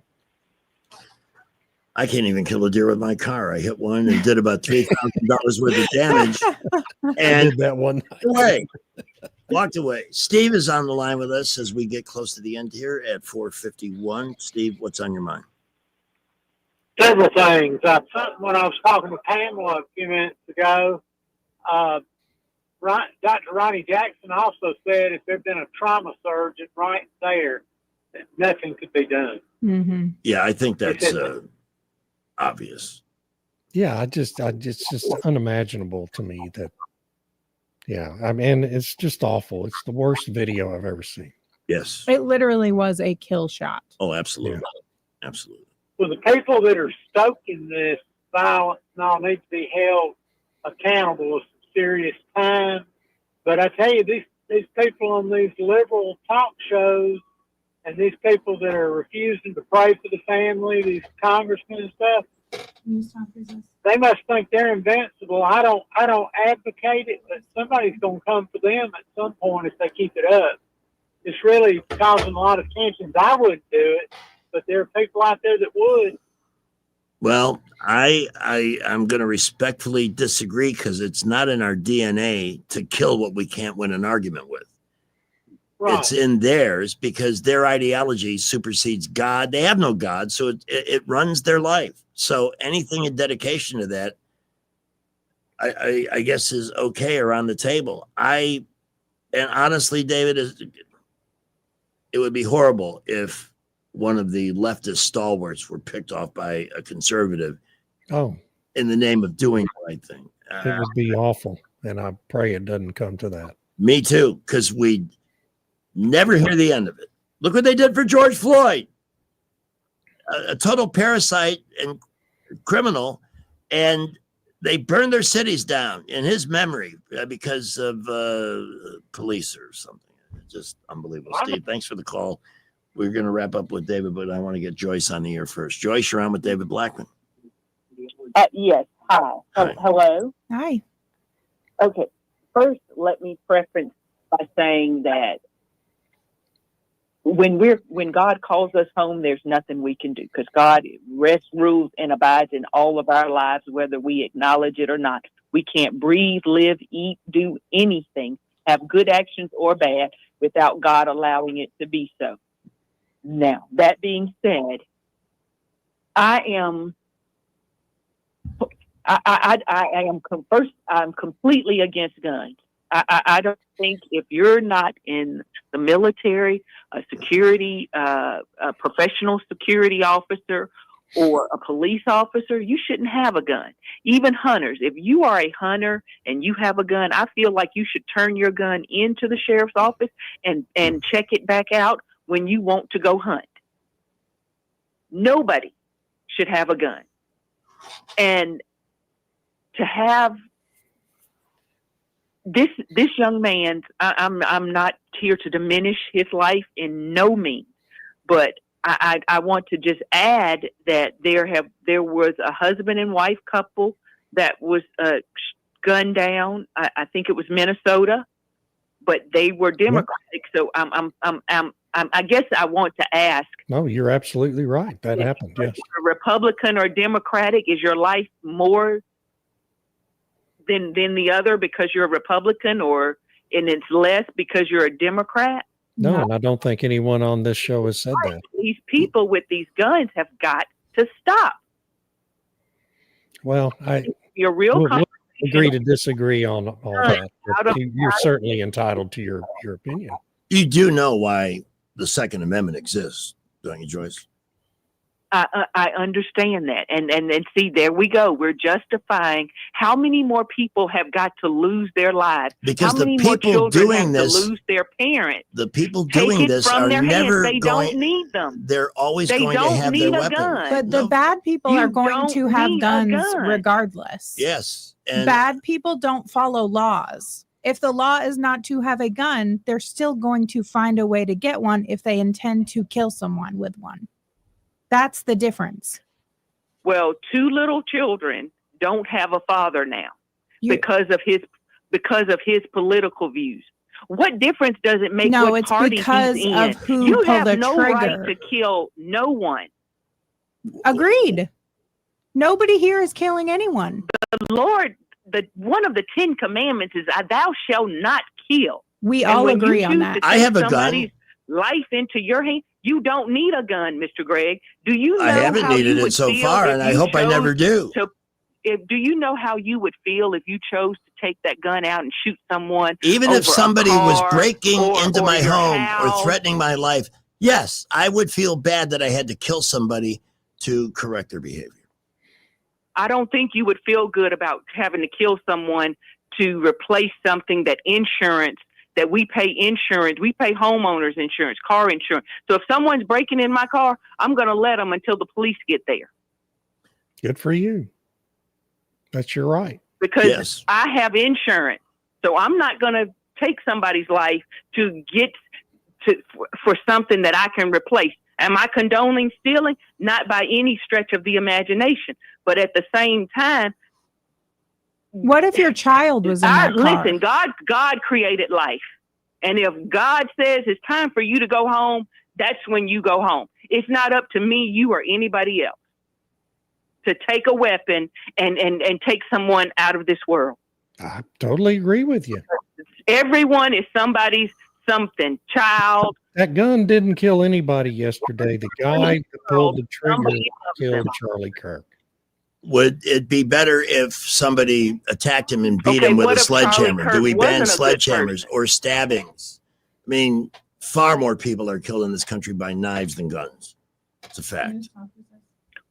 I can't even kill a deer with my car. I hit one and did about $3,000 worth of damage. I And did that one walked away. Steve is on the line with us as we get close to the end here at 4:51. Steve, what's on your mind? Several things. When I was talking to Pamela a few minutes ago, Dr. Ronnie Jackson also said if there'd been a trauma surgeon right there, that nothing could be done. Mm-hmm. Yeah, I think that's obvious. Yeah, it's just unimaginable to me that. Yeah, I mean, it's just awful. It's the worst video I've ever seen. Yes. It literally was a kill shot. Oh, absolutely. Yeah. Absolutely. Well, the people that are stoking this violence now need to be held accountable with some serious time. But I tell you, these people on these liberal talk shows and these people that are refusing to pray for the family, these congressmen and stuff, they must think they're invincible. I don't advocate it, but somebody's going to come for them at some point if they keep it up. It's really causing a lot of tensions. I wouldn't do it, but there are people out there that would. Well, I'm going to respectfully disagree because it's not in our DNA to kill what we can't win an argument with. Right. It's in theirs because their ideology supersedes God. They have no God, so it runs their life. So anything in dedication to that, I guess, is okay around the table. And honestly, David, it would be horrible if one of the leftist stalwarts were picked off by a conservative in the name of doing the right thing. It would be awful, and I pray it doesn't come to that. Me too, because we never hear the end of it. Look what they did for George Floyd. A total parasite and criminal, and they burned their cities down in his memory because of police or something. Just unbelievable. Steve, thanks for the call. We're going to wrap up with David, but I want to get Joyce on the air first. Joyce, you're on with David Blackman. Yes. Hi. Hello. Hi. Okay. First, let me preface by saying that when God calls us home, there's nothing we can do because God rests, rules, and abides in all of our lives, whether we acknowledge it or not. We can't breathe, live, eat, do anything, have good actions or bad, without God allowing it to be so. Now, that being said, I'm completely against guns. I don't think if you're not in the military, a security, a professional security officer, or a police officer, you shouldn't have a gun. Even hunters, if you are a hunter and you have a gun, I feel like you should turn your gun into the sheriff's office and check it back out when you want to go hunt. Nobody should have a gun. And to have this young man, I'm not here to diminish his life in no means, but I want to just add that there was a husband and wife couple that was gunned down. I think it was Minnesota, but they were Democratic. So I guess I want to ask, No, you're absolutely right. That happened. Yes. if you're Republican or Democratic, is your life more than the other because you're a Republican, and it's less because you're a Democrat? No, and I don't think anyone on this show has said that. These people with these guns have got to stop. Well, You're real. we'll agree to disagree on all that. Out But of- you're certainly entitled to your opinion. You do know why the Second Amendment exists, don't you, Joyce? I understand that, and see, there we go. We're justifying how many more people have got to lose their lives. Because how the many more people children doing have this- to lose their parents. The people Take doing it this from are their never hands. They going. don't need them. They're always They going to don't have need their a weapon. gun. But the bad people You are going don't to have need a guns gun. regardless. Yes. And Bad people don't follow laws. If the law is not to have a gun, they're still going to find a way to get one if they intend to kill someone with one. That's the difference. Well, 2 little children don't have a father now because of his political views. What difference does it make No, what it's party because he's in? of who You pulled have the no trigger. right to kill no one. Agreed. Nobody here is killing anyone. The Lord, one of the 10 commandments is, "Thou shalt not kill." We And all when you agree on choose that. to I take have a gun. somebody's life into your hand, you don't need a gun, Mr. Greg. Do you know I haven't how needed you it would so feel far, if and I you hope I never chose do. do you know how you would feel if you chose to take that gun out and shoot someone? Even over if somebody was a car breaking into or my your home or house? threatening my life, yes, I would feel bad that I had to kill somebody to correct their behavior. I don't think you would feel good about having to kill someone to replace something that we pay insurance, we pay homeowners insurance, car insurance. So if someone's breaking in my car, I'm going to let them until the police get there. Good for you. That's your right. Because Yes. I have insurance. So I'm not going to take somebody's life to get for something that I can replace. Am I condoning stealing? Not by any stretch of the imagination. But at the same time, What if your child was in that car? listen, God created life. And if God says it's time for you to go home, that's when you go home. It's not up to me, you, or anybody else to take a weapon and take someone out of this world. I totally agree with you. Everyone is somebody's something. Child. That gun didn't kill anybody yesterday. The guy that pulled the trigger Somebody killed Charlie Kirk. Would it be better if somebody attacked him and beat Okay, him with what a if Charlie sledgehammer? Kirk Do we ban wasn't a good sledgehammers person? or stabbings? I mean, far more people are killed in this country by knives than guns. It's a fact.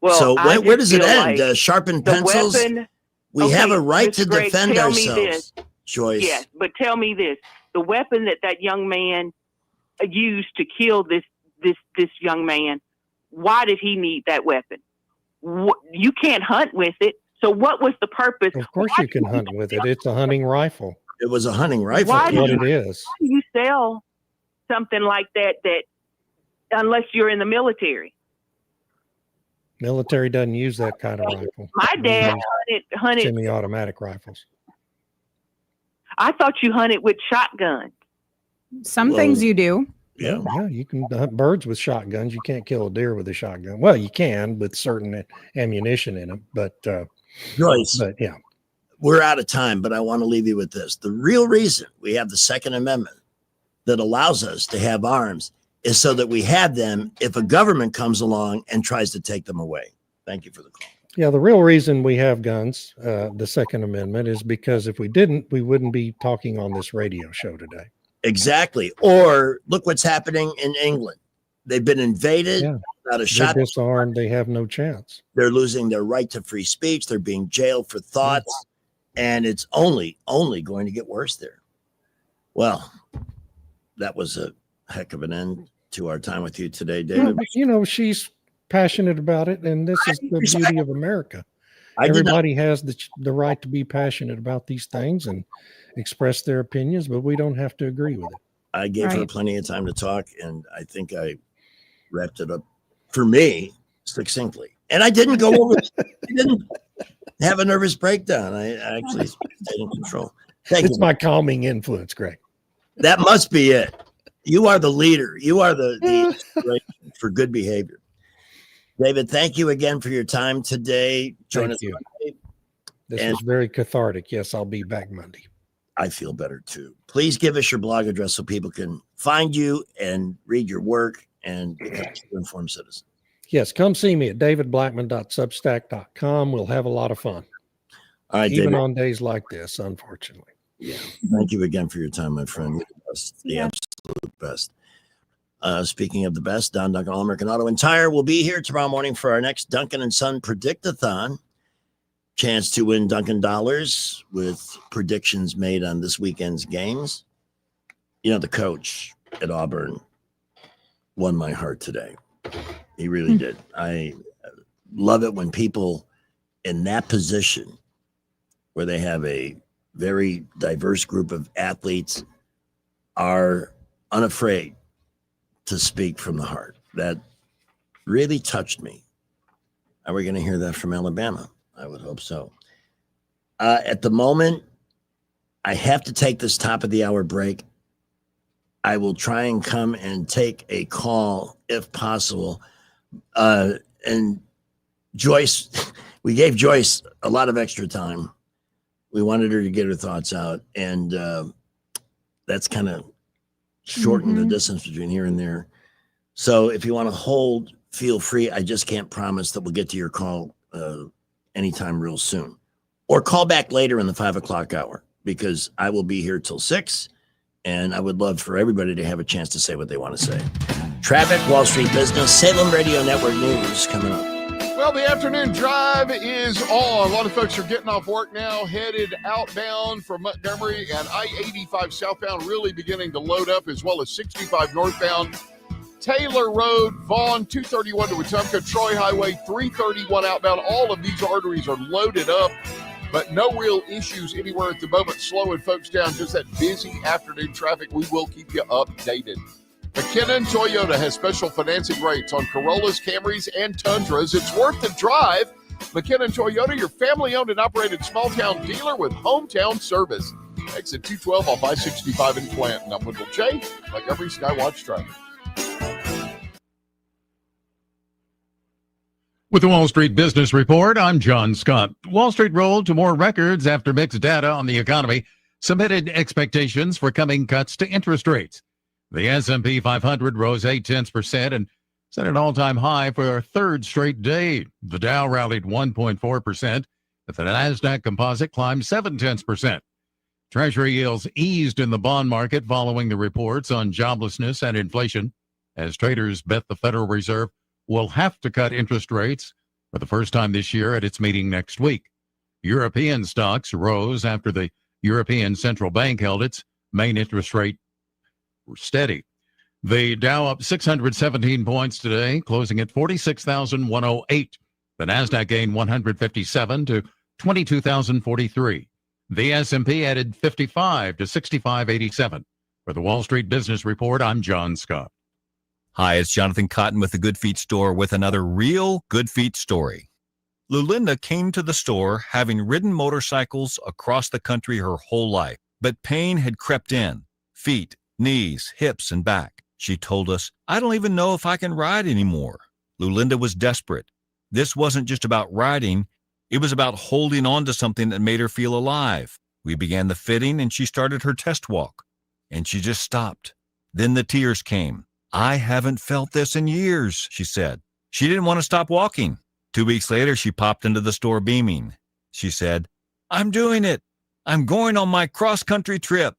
Well, So I where just does it feel end? like Sharpened the pencils? weapon- We Okay, have a right to Mr. Greg, defend tell me ourselves, this. Joyce. Yes, but tell me this: the weapon that young man used to kill this young man, why did he need that weapon? You can't hunt with it. So what was the purpose? Of course you can hunt with it. It's a hunting rifle. It was a hunting rifle. Why That's what it is. Why do you sell something like that unless you're in the military? Military doesn't use that kind of rifle. My dad They use hunted. semi-automatic rifles. I thought you hunted with shotguns. Some things you do. Yeah. Yeah, you can hunt birds with shotguns. You can't kill a deer with a shotgun. Well, you can with certain ammunition in them, but Joyce, yeah. we're out of time, but I want to leave you with this. The real reason we have the Second Amendment that allows us to have arms is so that we have them if a government comes along and tries to take them away. Thank you for the call. Yeah, the real reason we have guns, the Second Amendment, is because if we didn't, we wouldn't be talking on this radio show today. Exactly. Or look what's happening in England. They've been invaded, Yeah. not a They're shot. disarmed. They have no chance. They're losing their right to free speech. They're being jailed for thoughts. And it's only going to get worse there. Well, that was a heck of an end to our time with you today, Yeah, David. but, she's passionate about it, and this is the beauty of America. I did not- Everybody has the right to be passionate about these things and express their opinions, but we don't have to agree with it. I gave her Right. plenty of time to talk, and I think I wrapped it up for me succinctly. And I didn't go over, I didn't have a nervous breakdown. I actually stayed in control. Thank It's you. my calming influence, Greg. That must be it. You are the leader. You are the inspiration for good behavior. David, thank you again for your time today. Join us Thank you. Monday. This And- was very cathartic. Yes, I'll be back Monday. I feel better too. Please give us your blog address so people can find you and read your work and become an informed citizen. Yes, come see me at davidblackman.substack.com. We'll have a lot of fun. All right, Even David. on days like this, unfortunately. Yeah. Thank you again for your time, my friend. You're the best, the absolute best. Speaking of the best, Don Duncan, All American Auto and Tire will be here tomorrow morning for our next Duncan and Son Predict-a-thon. Chance to win Duncan dollars with predictions made on this weekend's games. You know, the coach at Auburn won my heart today. He really did. I love it when people in that position where they have a very diverse group of athletes are unafraid to speak from the heart. That really touched me. Are we going to hear that from Alabama? I would hope so. At the moment, I have to take this top of the hour break. I will try and come and take a call if possible. And Joyce, we gave Joyce a lot of extra time. We wanted her to get her thoughts out. And that's kind of shortened the distance between here and there. So if you want to hold, feel free. I just can't promise that we'll get to your call anytime real soon. Or call back later in the 5 o'clock hour because I will be here till 6. And I would love for everybody to have a chance to say what they want to say. Traffic, Wall Street Business, Salem Radio Network News coming up. Well, the afternoon drive is on. A lot of folks are getting off work now, headed outbound from Montgomery, and I-85 southbound really beginning to load up, as well as 65 northbound. Taylor Road, Vaughn, 231 to Wetumpka, Troy Highway, 331 outbound. All of these arteries are loaded up, but no real issues anywhere at the moment. Slowing folks down, just that busy afternoon traffic. We will keep you updated. McKinnon Toyota has special financing rates on Corollas, Camrys, and Tundras. It's worth the drive. McKinnon Toyota, your family-owned and operated small-town dealer with hometown service. Exit 212 off I-65 in Clanton. I'm Wendell J. Montgomery Skywatch Traffic. With the Wall Street Business Report, I'm John Scott. Wall Street rolled to more records after mixed data on the economy submitted expectations for coming cuts to interest rates. The S&P 500 rose 0.8% and set an all-time high for a third straight day. The Dow rallied 1.4%, but the Nasdaq Composite climbed 0.7%. Treasury yields eased in the bond market following the reports on joblessness and inflation, as traders bet the Federal Reserve will have to cut interest rates for the first time this year at its meeting next week. European stocks rose after the European Central Bank held its main interest rate steady. The Dow up 617 points today, closing at 46,108. The Nasdaq gained 157 to 22,043. The S&P added 55 to 6587. For the Wall Street Business Report, I'm John Scott. Hi, it's Jonathan Cotton with the Good Feet Store with another real Good Feet story. Lulinda came to the store having ridden motorcycles across the country her whole life, but pain had crept in. Feet, knees, hips, and back. She told us, "I don't even know if I can ride anymore." Lulinda was desperate. This wasn't just about riding. It was about holding on to something that made her feel alive. We began the fitting and she started her test walk. And she just stopped. Then the tears came. "I haven't felt this in years," she said. She didn't want to stop walking. 2 weeks later, she popped into the store beaming. She said, "I'm doing it. I'm going on my cross-country trip."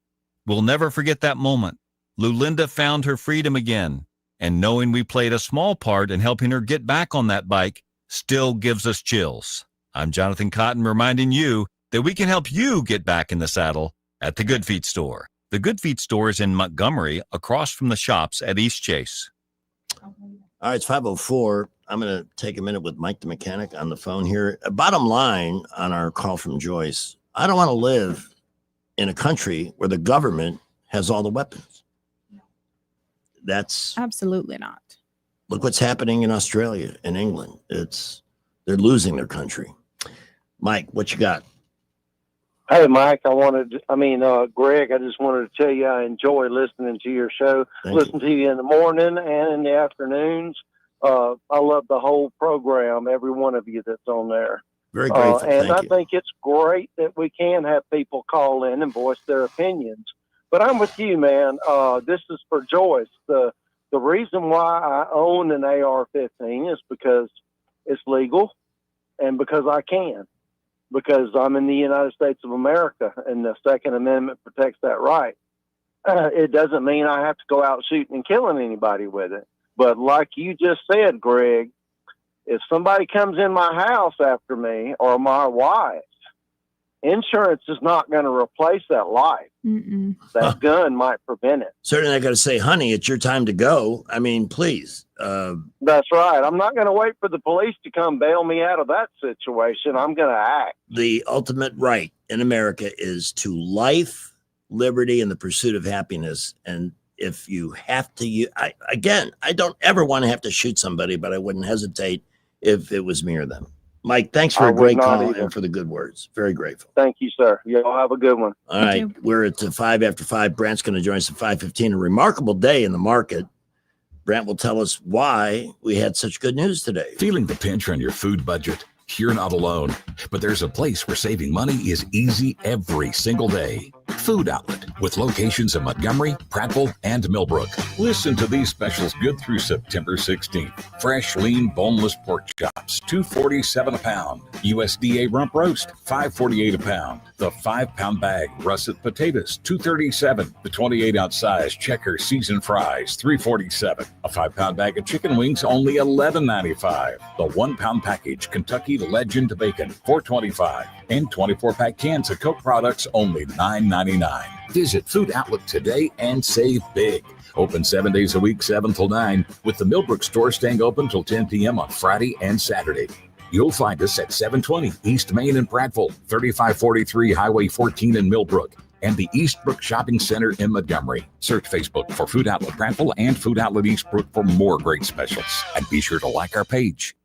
We'll never forget that moment. Lulinda found her freedom again, and knowing we played a small part in helping her get back on that bike still gives us chills. I'm Jonathan Cotton reminding you that we can help you get back in the saddle at the Good Feet Store. The Good Feet Store is in Montgomery, across from the shops at East Chase. All right, it's 5:04. I'm going to take a minute with Mike the mechanic on the phone here. Bottom line on our call from Joyce, I don't want to live in a country where the government has all the weapons. That's absolutely not. Look what's happening in Australia and England. They're losing their country. Mike, what you got? Hey, Mike, Greg, I just wanted to tell you I enjoy listening to your show. Listen to you in the morning and in the afternoons. I love the whole program, every one of you that's on there. Very grateful. And Thank I you. think it's great that we can have people call in and voice their opinions. But I'm with you, man. This is for Joyce. The reason why I own an AR-15 is because it's legal and because I can. Because I'm in the United States of America, and the Second Amendment protects that right. It doesn't mean I have to go out shooting and killing anybody with it. But like you just said, Greg, if somebody comes in my house after me or my wife, insurance is not going to replace that life. Mm-mm. That gun might prevent it. Certainly, I got to say, honey, it's your time to go. I mean, please. That's right. I'm not going to wait for the police to come bail me out of that situation. I'm going to act. The ultimate right in America is to life, liberty, and the pursuit of happiness. And if you have to, I don't ever want to have to shoot somebody, but I wouldn't hesitate if it was me or them. Mike, thanks for I a would great not call either. and for the good words. Very grateful. Thank you, sir. Y'all have a good one. All right. We're at 5 after 5. Brant's going to join us at 5:15. A remarkable day in the market. Brant will tell us why we had such good news today. Feeling the pinch on your food budget? You're not alone. But there's a place where saving money is easy every single day. Food Outlet, with locations in Montgomery, Prattville, and Millbrook. Listen to these specials good through September 16th. Fresh, lean, boneless pork chops, $2.47 a pound. USDA rump roast, $5.48 a pound. The 5-pound bag russet potatoes, $2.37. The 28-ounce size Checker seasoned fries, $3.47. A 5-pound bag of chicken wings, only $11.95. The 1-pound package Kentucky Legend bacon, $4.25. And 24-pack cans of Coke products, only $9.99. Visit Food Outlet today and save big. Open 7 days a week, 7 till 9, with the Millbrook store staying open till 10 p.m. on Friday and Saturday. You'll find us at 720 East Main in Prattville, 3543 Highway 14 in Millbrook, and the Eastbrook Shopping Center in Montgomery. Search Facebook for Food Outlet Prattville and Food Outlet Eastbrook for more great specials. And be sure to like our page.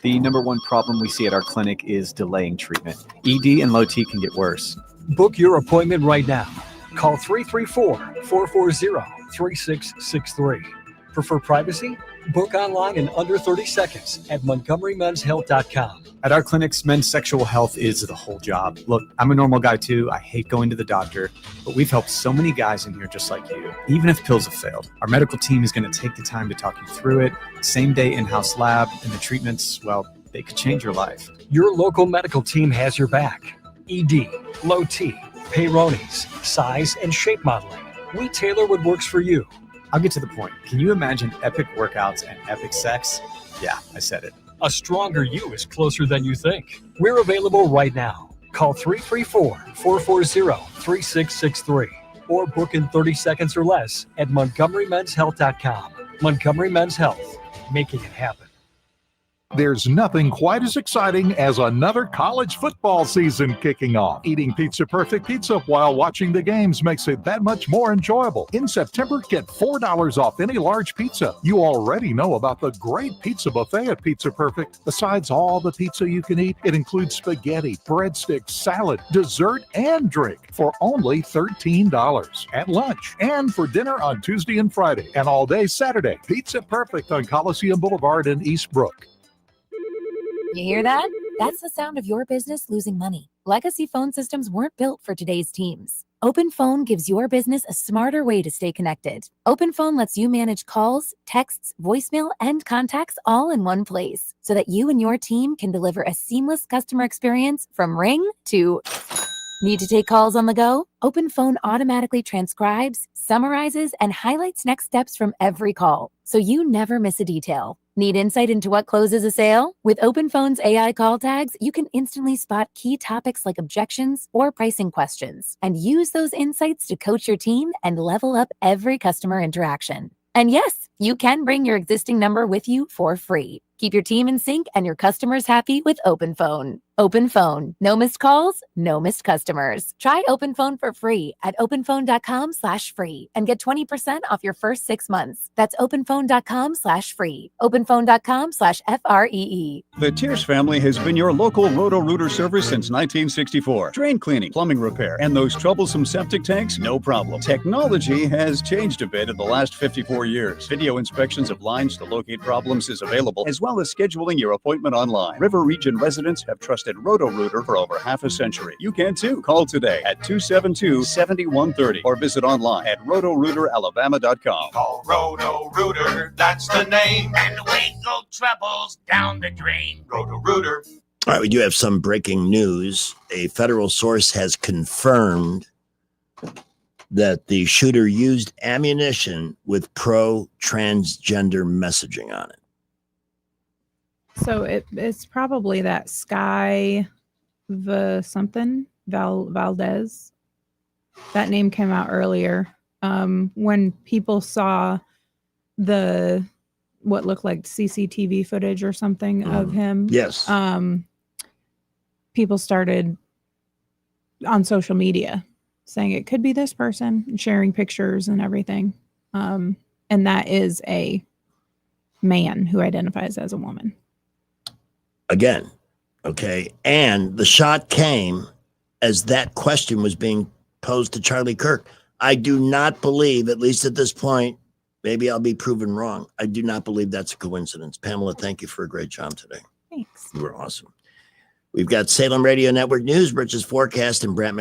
The number one problem we see at our clinic is delaying treatment. ED and low T can get worse. Book your appointment right now. Call 334-440-3663. Prefer privacy? Book online in under 30 seconds at montgomerymenshealth.com. At our clinics, men's sexual health is the whole job. Look, I'm a normal guy too. I hate going to the doctor, but we've helped so many guys in here just like you, even if pills have failed. Our medical team is going to take the time to talk you through it. Same day in-house lab, and the treatments, well, they could change your life. Your local medical team has your back. ED, low T, Peyronie's, size and shape modeling. We tailor what works for you. I'll get to the point. Can you imagine epic workouts and epic sex? Yeah, I said it. A stronger you is closer than you think. We're available right now. Call 334-440-3663 or book in 30 seconds or less at montgomerymenshealth.com. Montgomery Men's Health, making it happen. There's nothing quite as exciting as another college football season kicking off. Eating Pizza Perfect pizza while watching the games makes it that much more enjoyable. In September, get $4 off any large pizza. You already know about the great pizza buffet at Pizza Perfect. Besides all the pizza you can eat, it includes spaghetti, breadsticks, salad, dessert, and drink for only $13 at lunch and for dinner on Tuesday and Friday and all day Saturday. Pizza Perfect on Coliseum Boulevard in Eastbrook. You hear that? That's the sound of your business losing money. Legacy phone systems weren't built for today's teams. OpenPhone gives your business a smarter way to stay connected. OpenPhone lets you manage calls, texts, voicemail, and contacts all in one place so that you and your team can deliver a seamless customer experience from ring to... Need to take calls on the go? OpenPhone automatically transcribes, summarizes, and highlights next steps from every call, so you never miss a detail. Need insight into what closes a sale? With OpenPhone's AI call tags, you can instantly spot key topics like objections or pricing questions, and use those insights to coach your team and level up every customer interaction. And yes, you can bring your existing number with you for free. Keep your team in sync and your customers happy with OpenPhone. Open Phone. No missed calls, no missed customers. Try Open Phone for free at openphone.com/free and get 20% off your first 6 months. That's openphone.com/free. openphone.com/FREE. The Tierce family has been your local Roto-Rooter service since 1964. Drain cleaning, plumbing repair, and those troublesome septic tanks, no problem. Technology has changed a bit in the last 54 years. Video inspections of lines to locate problems is available, as well as scheduling your appointment online. River Region residents have trusted Roto-Rooter for over half a century. You can too. Call today at 272-7130 or visit online at rotorooteralabama.com. Call Roto-Rooter, that's the name. And away go troubles down the drain. Roto-Rooter. All right, we do have some breaking news. A federal source has confirmed that the shooter used ammunition with pro-transgender messaging on it. So it's probably that Sky Valdez. That name came out earlier when people saw what looked like CCTV footage or something of him. Yes. People started on social media saying it could be this person and sharing pictures and everything. And that is a man who identifies as a woman. Again, okay. And the shot came as that question was being posed to Charlie Kirk. I do not believe, at least at this point, maybe I'll be proven wrong, I do not believe that's a coincidence. Pamela, thank you for a great job today. Thanks. You were awesome. We've got Salem Radio Network News, Rich's Forecast, and Brant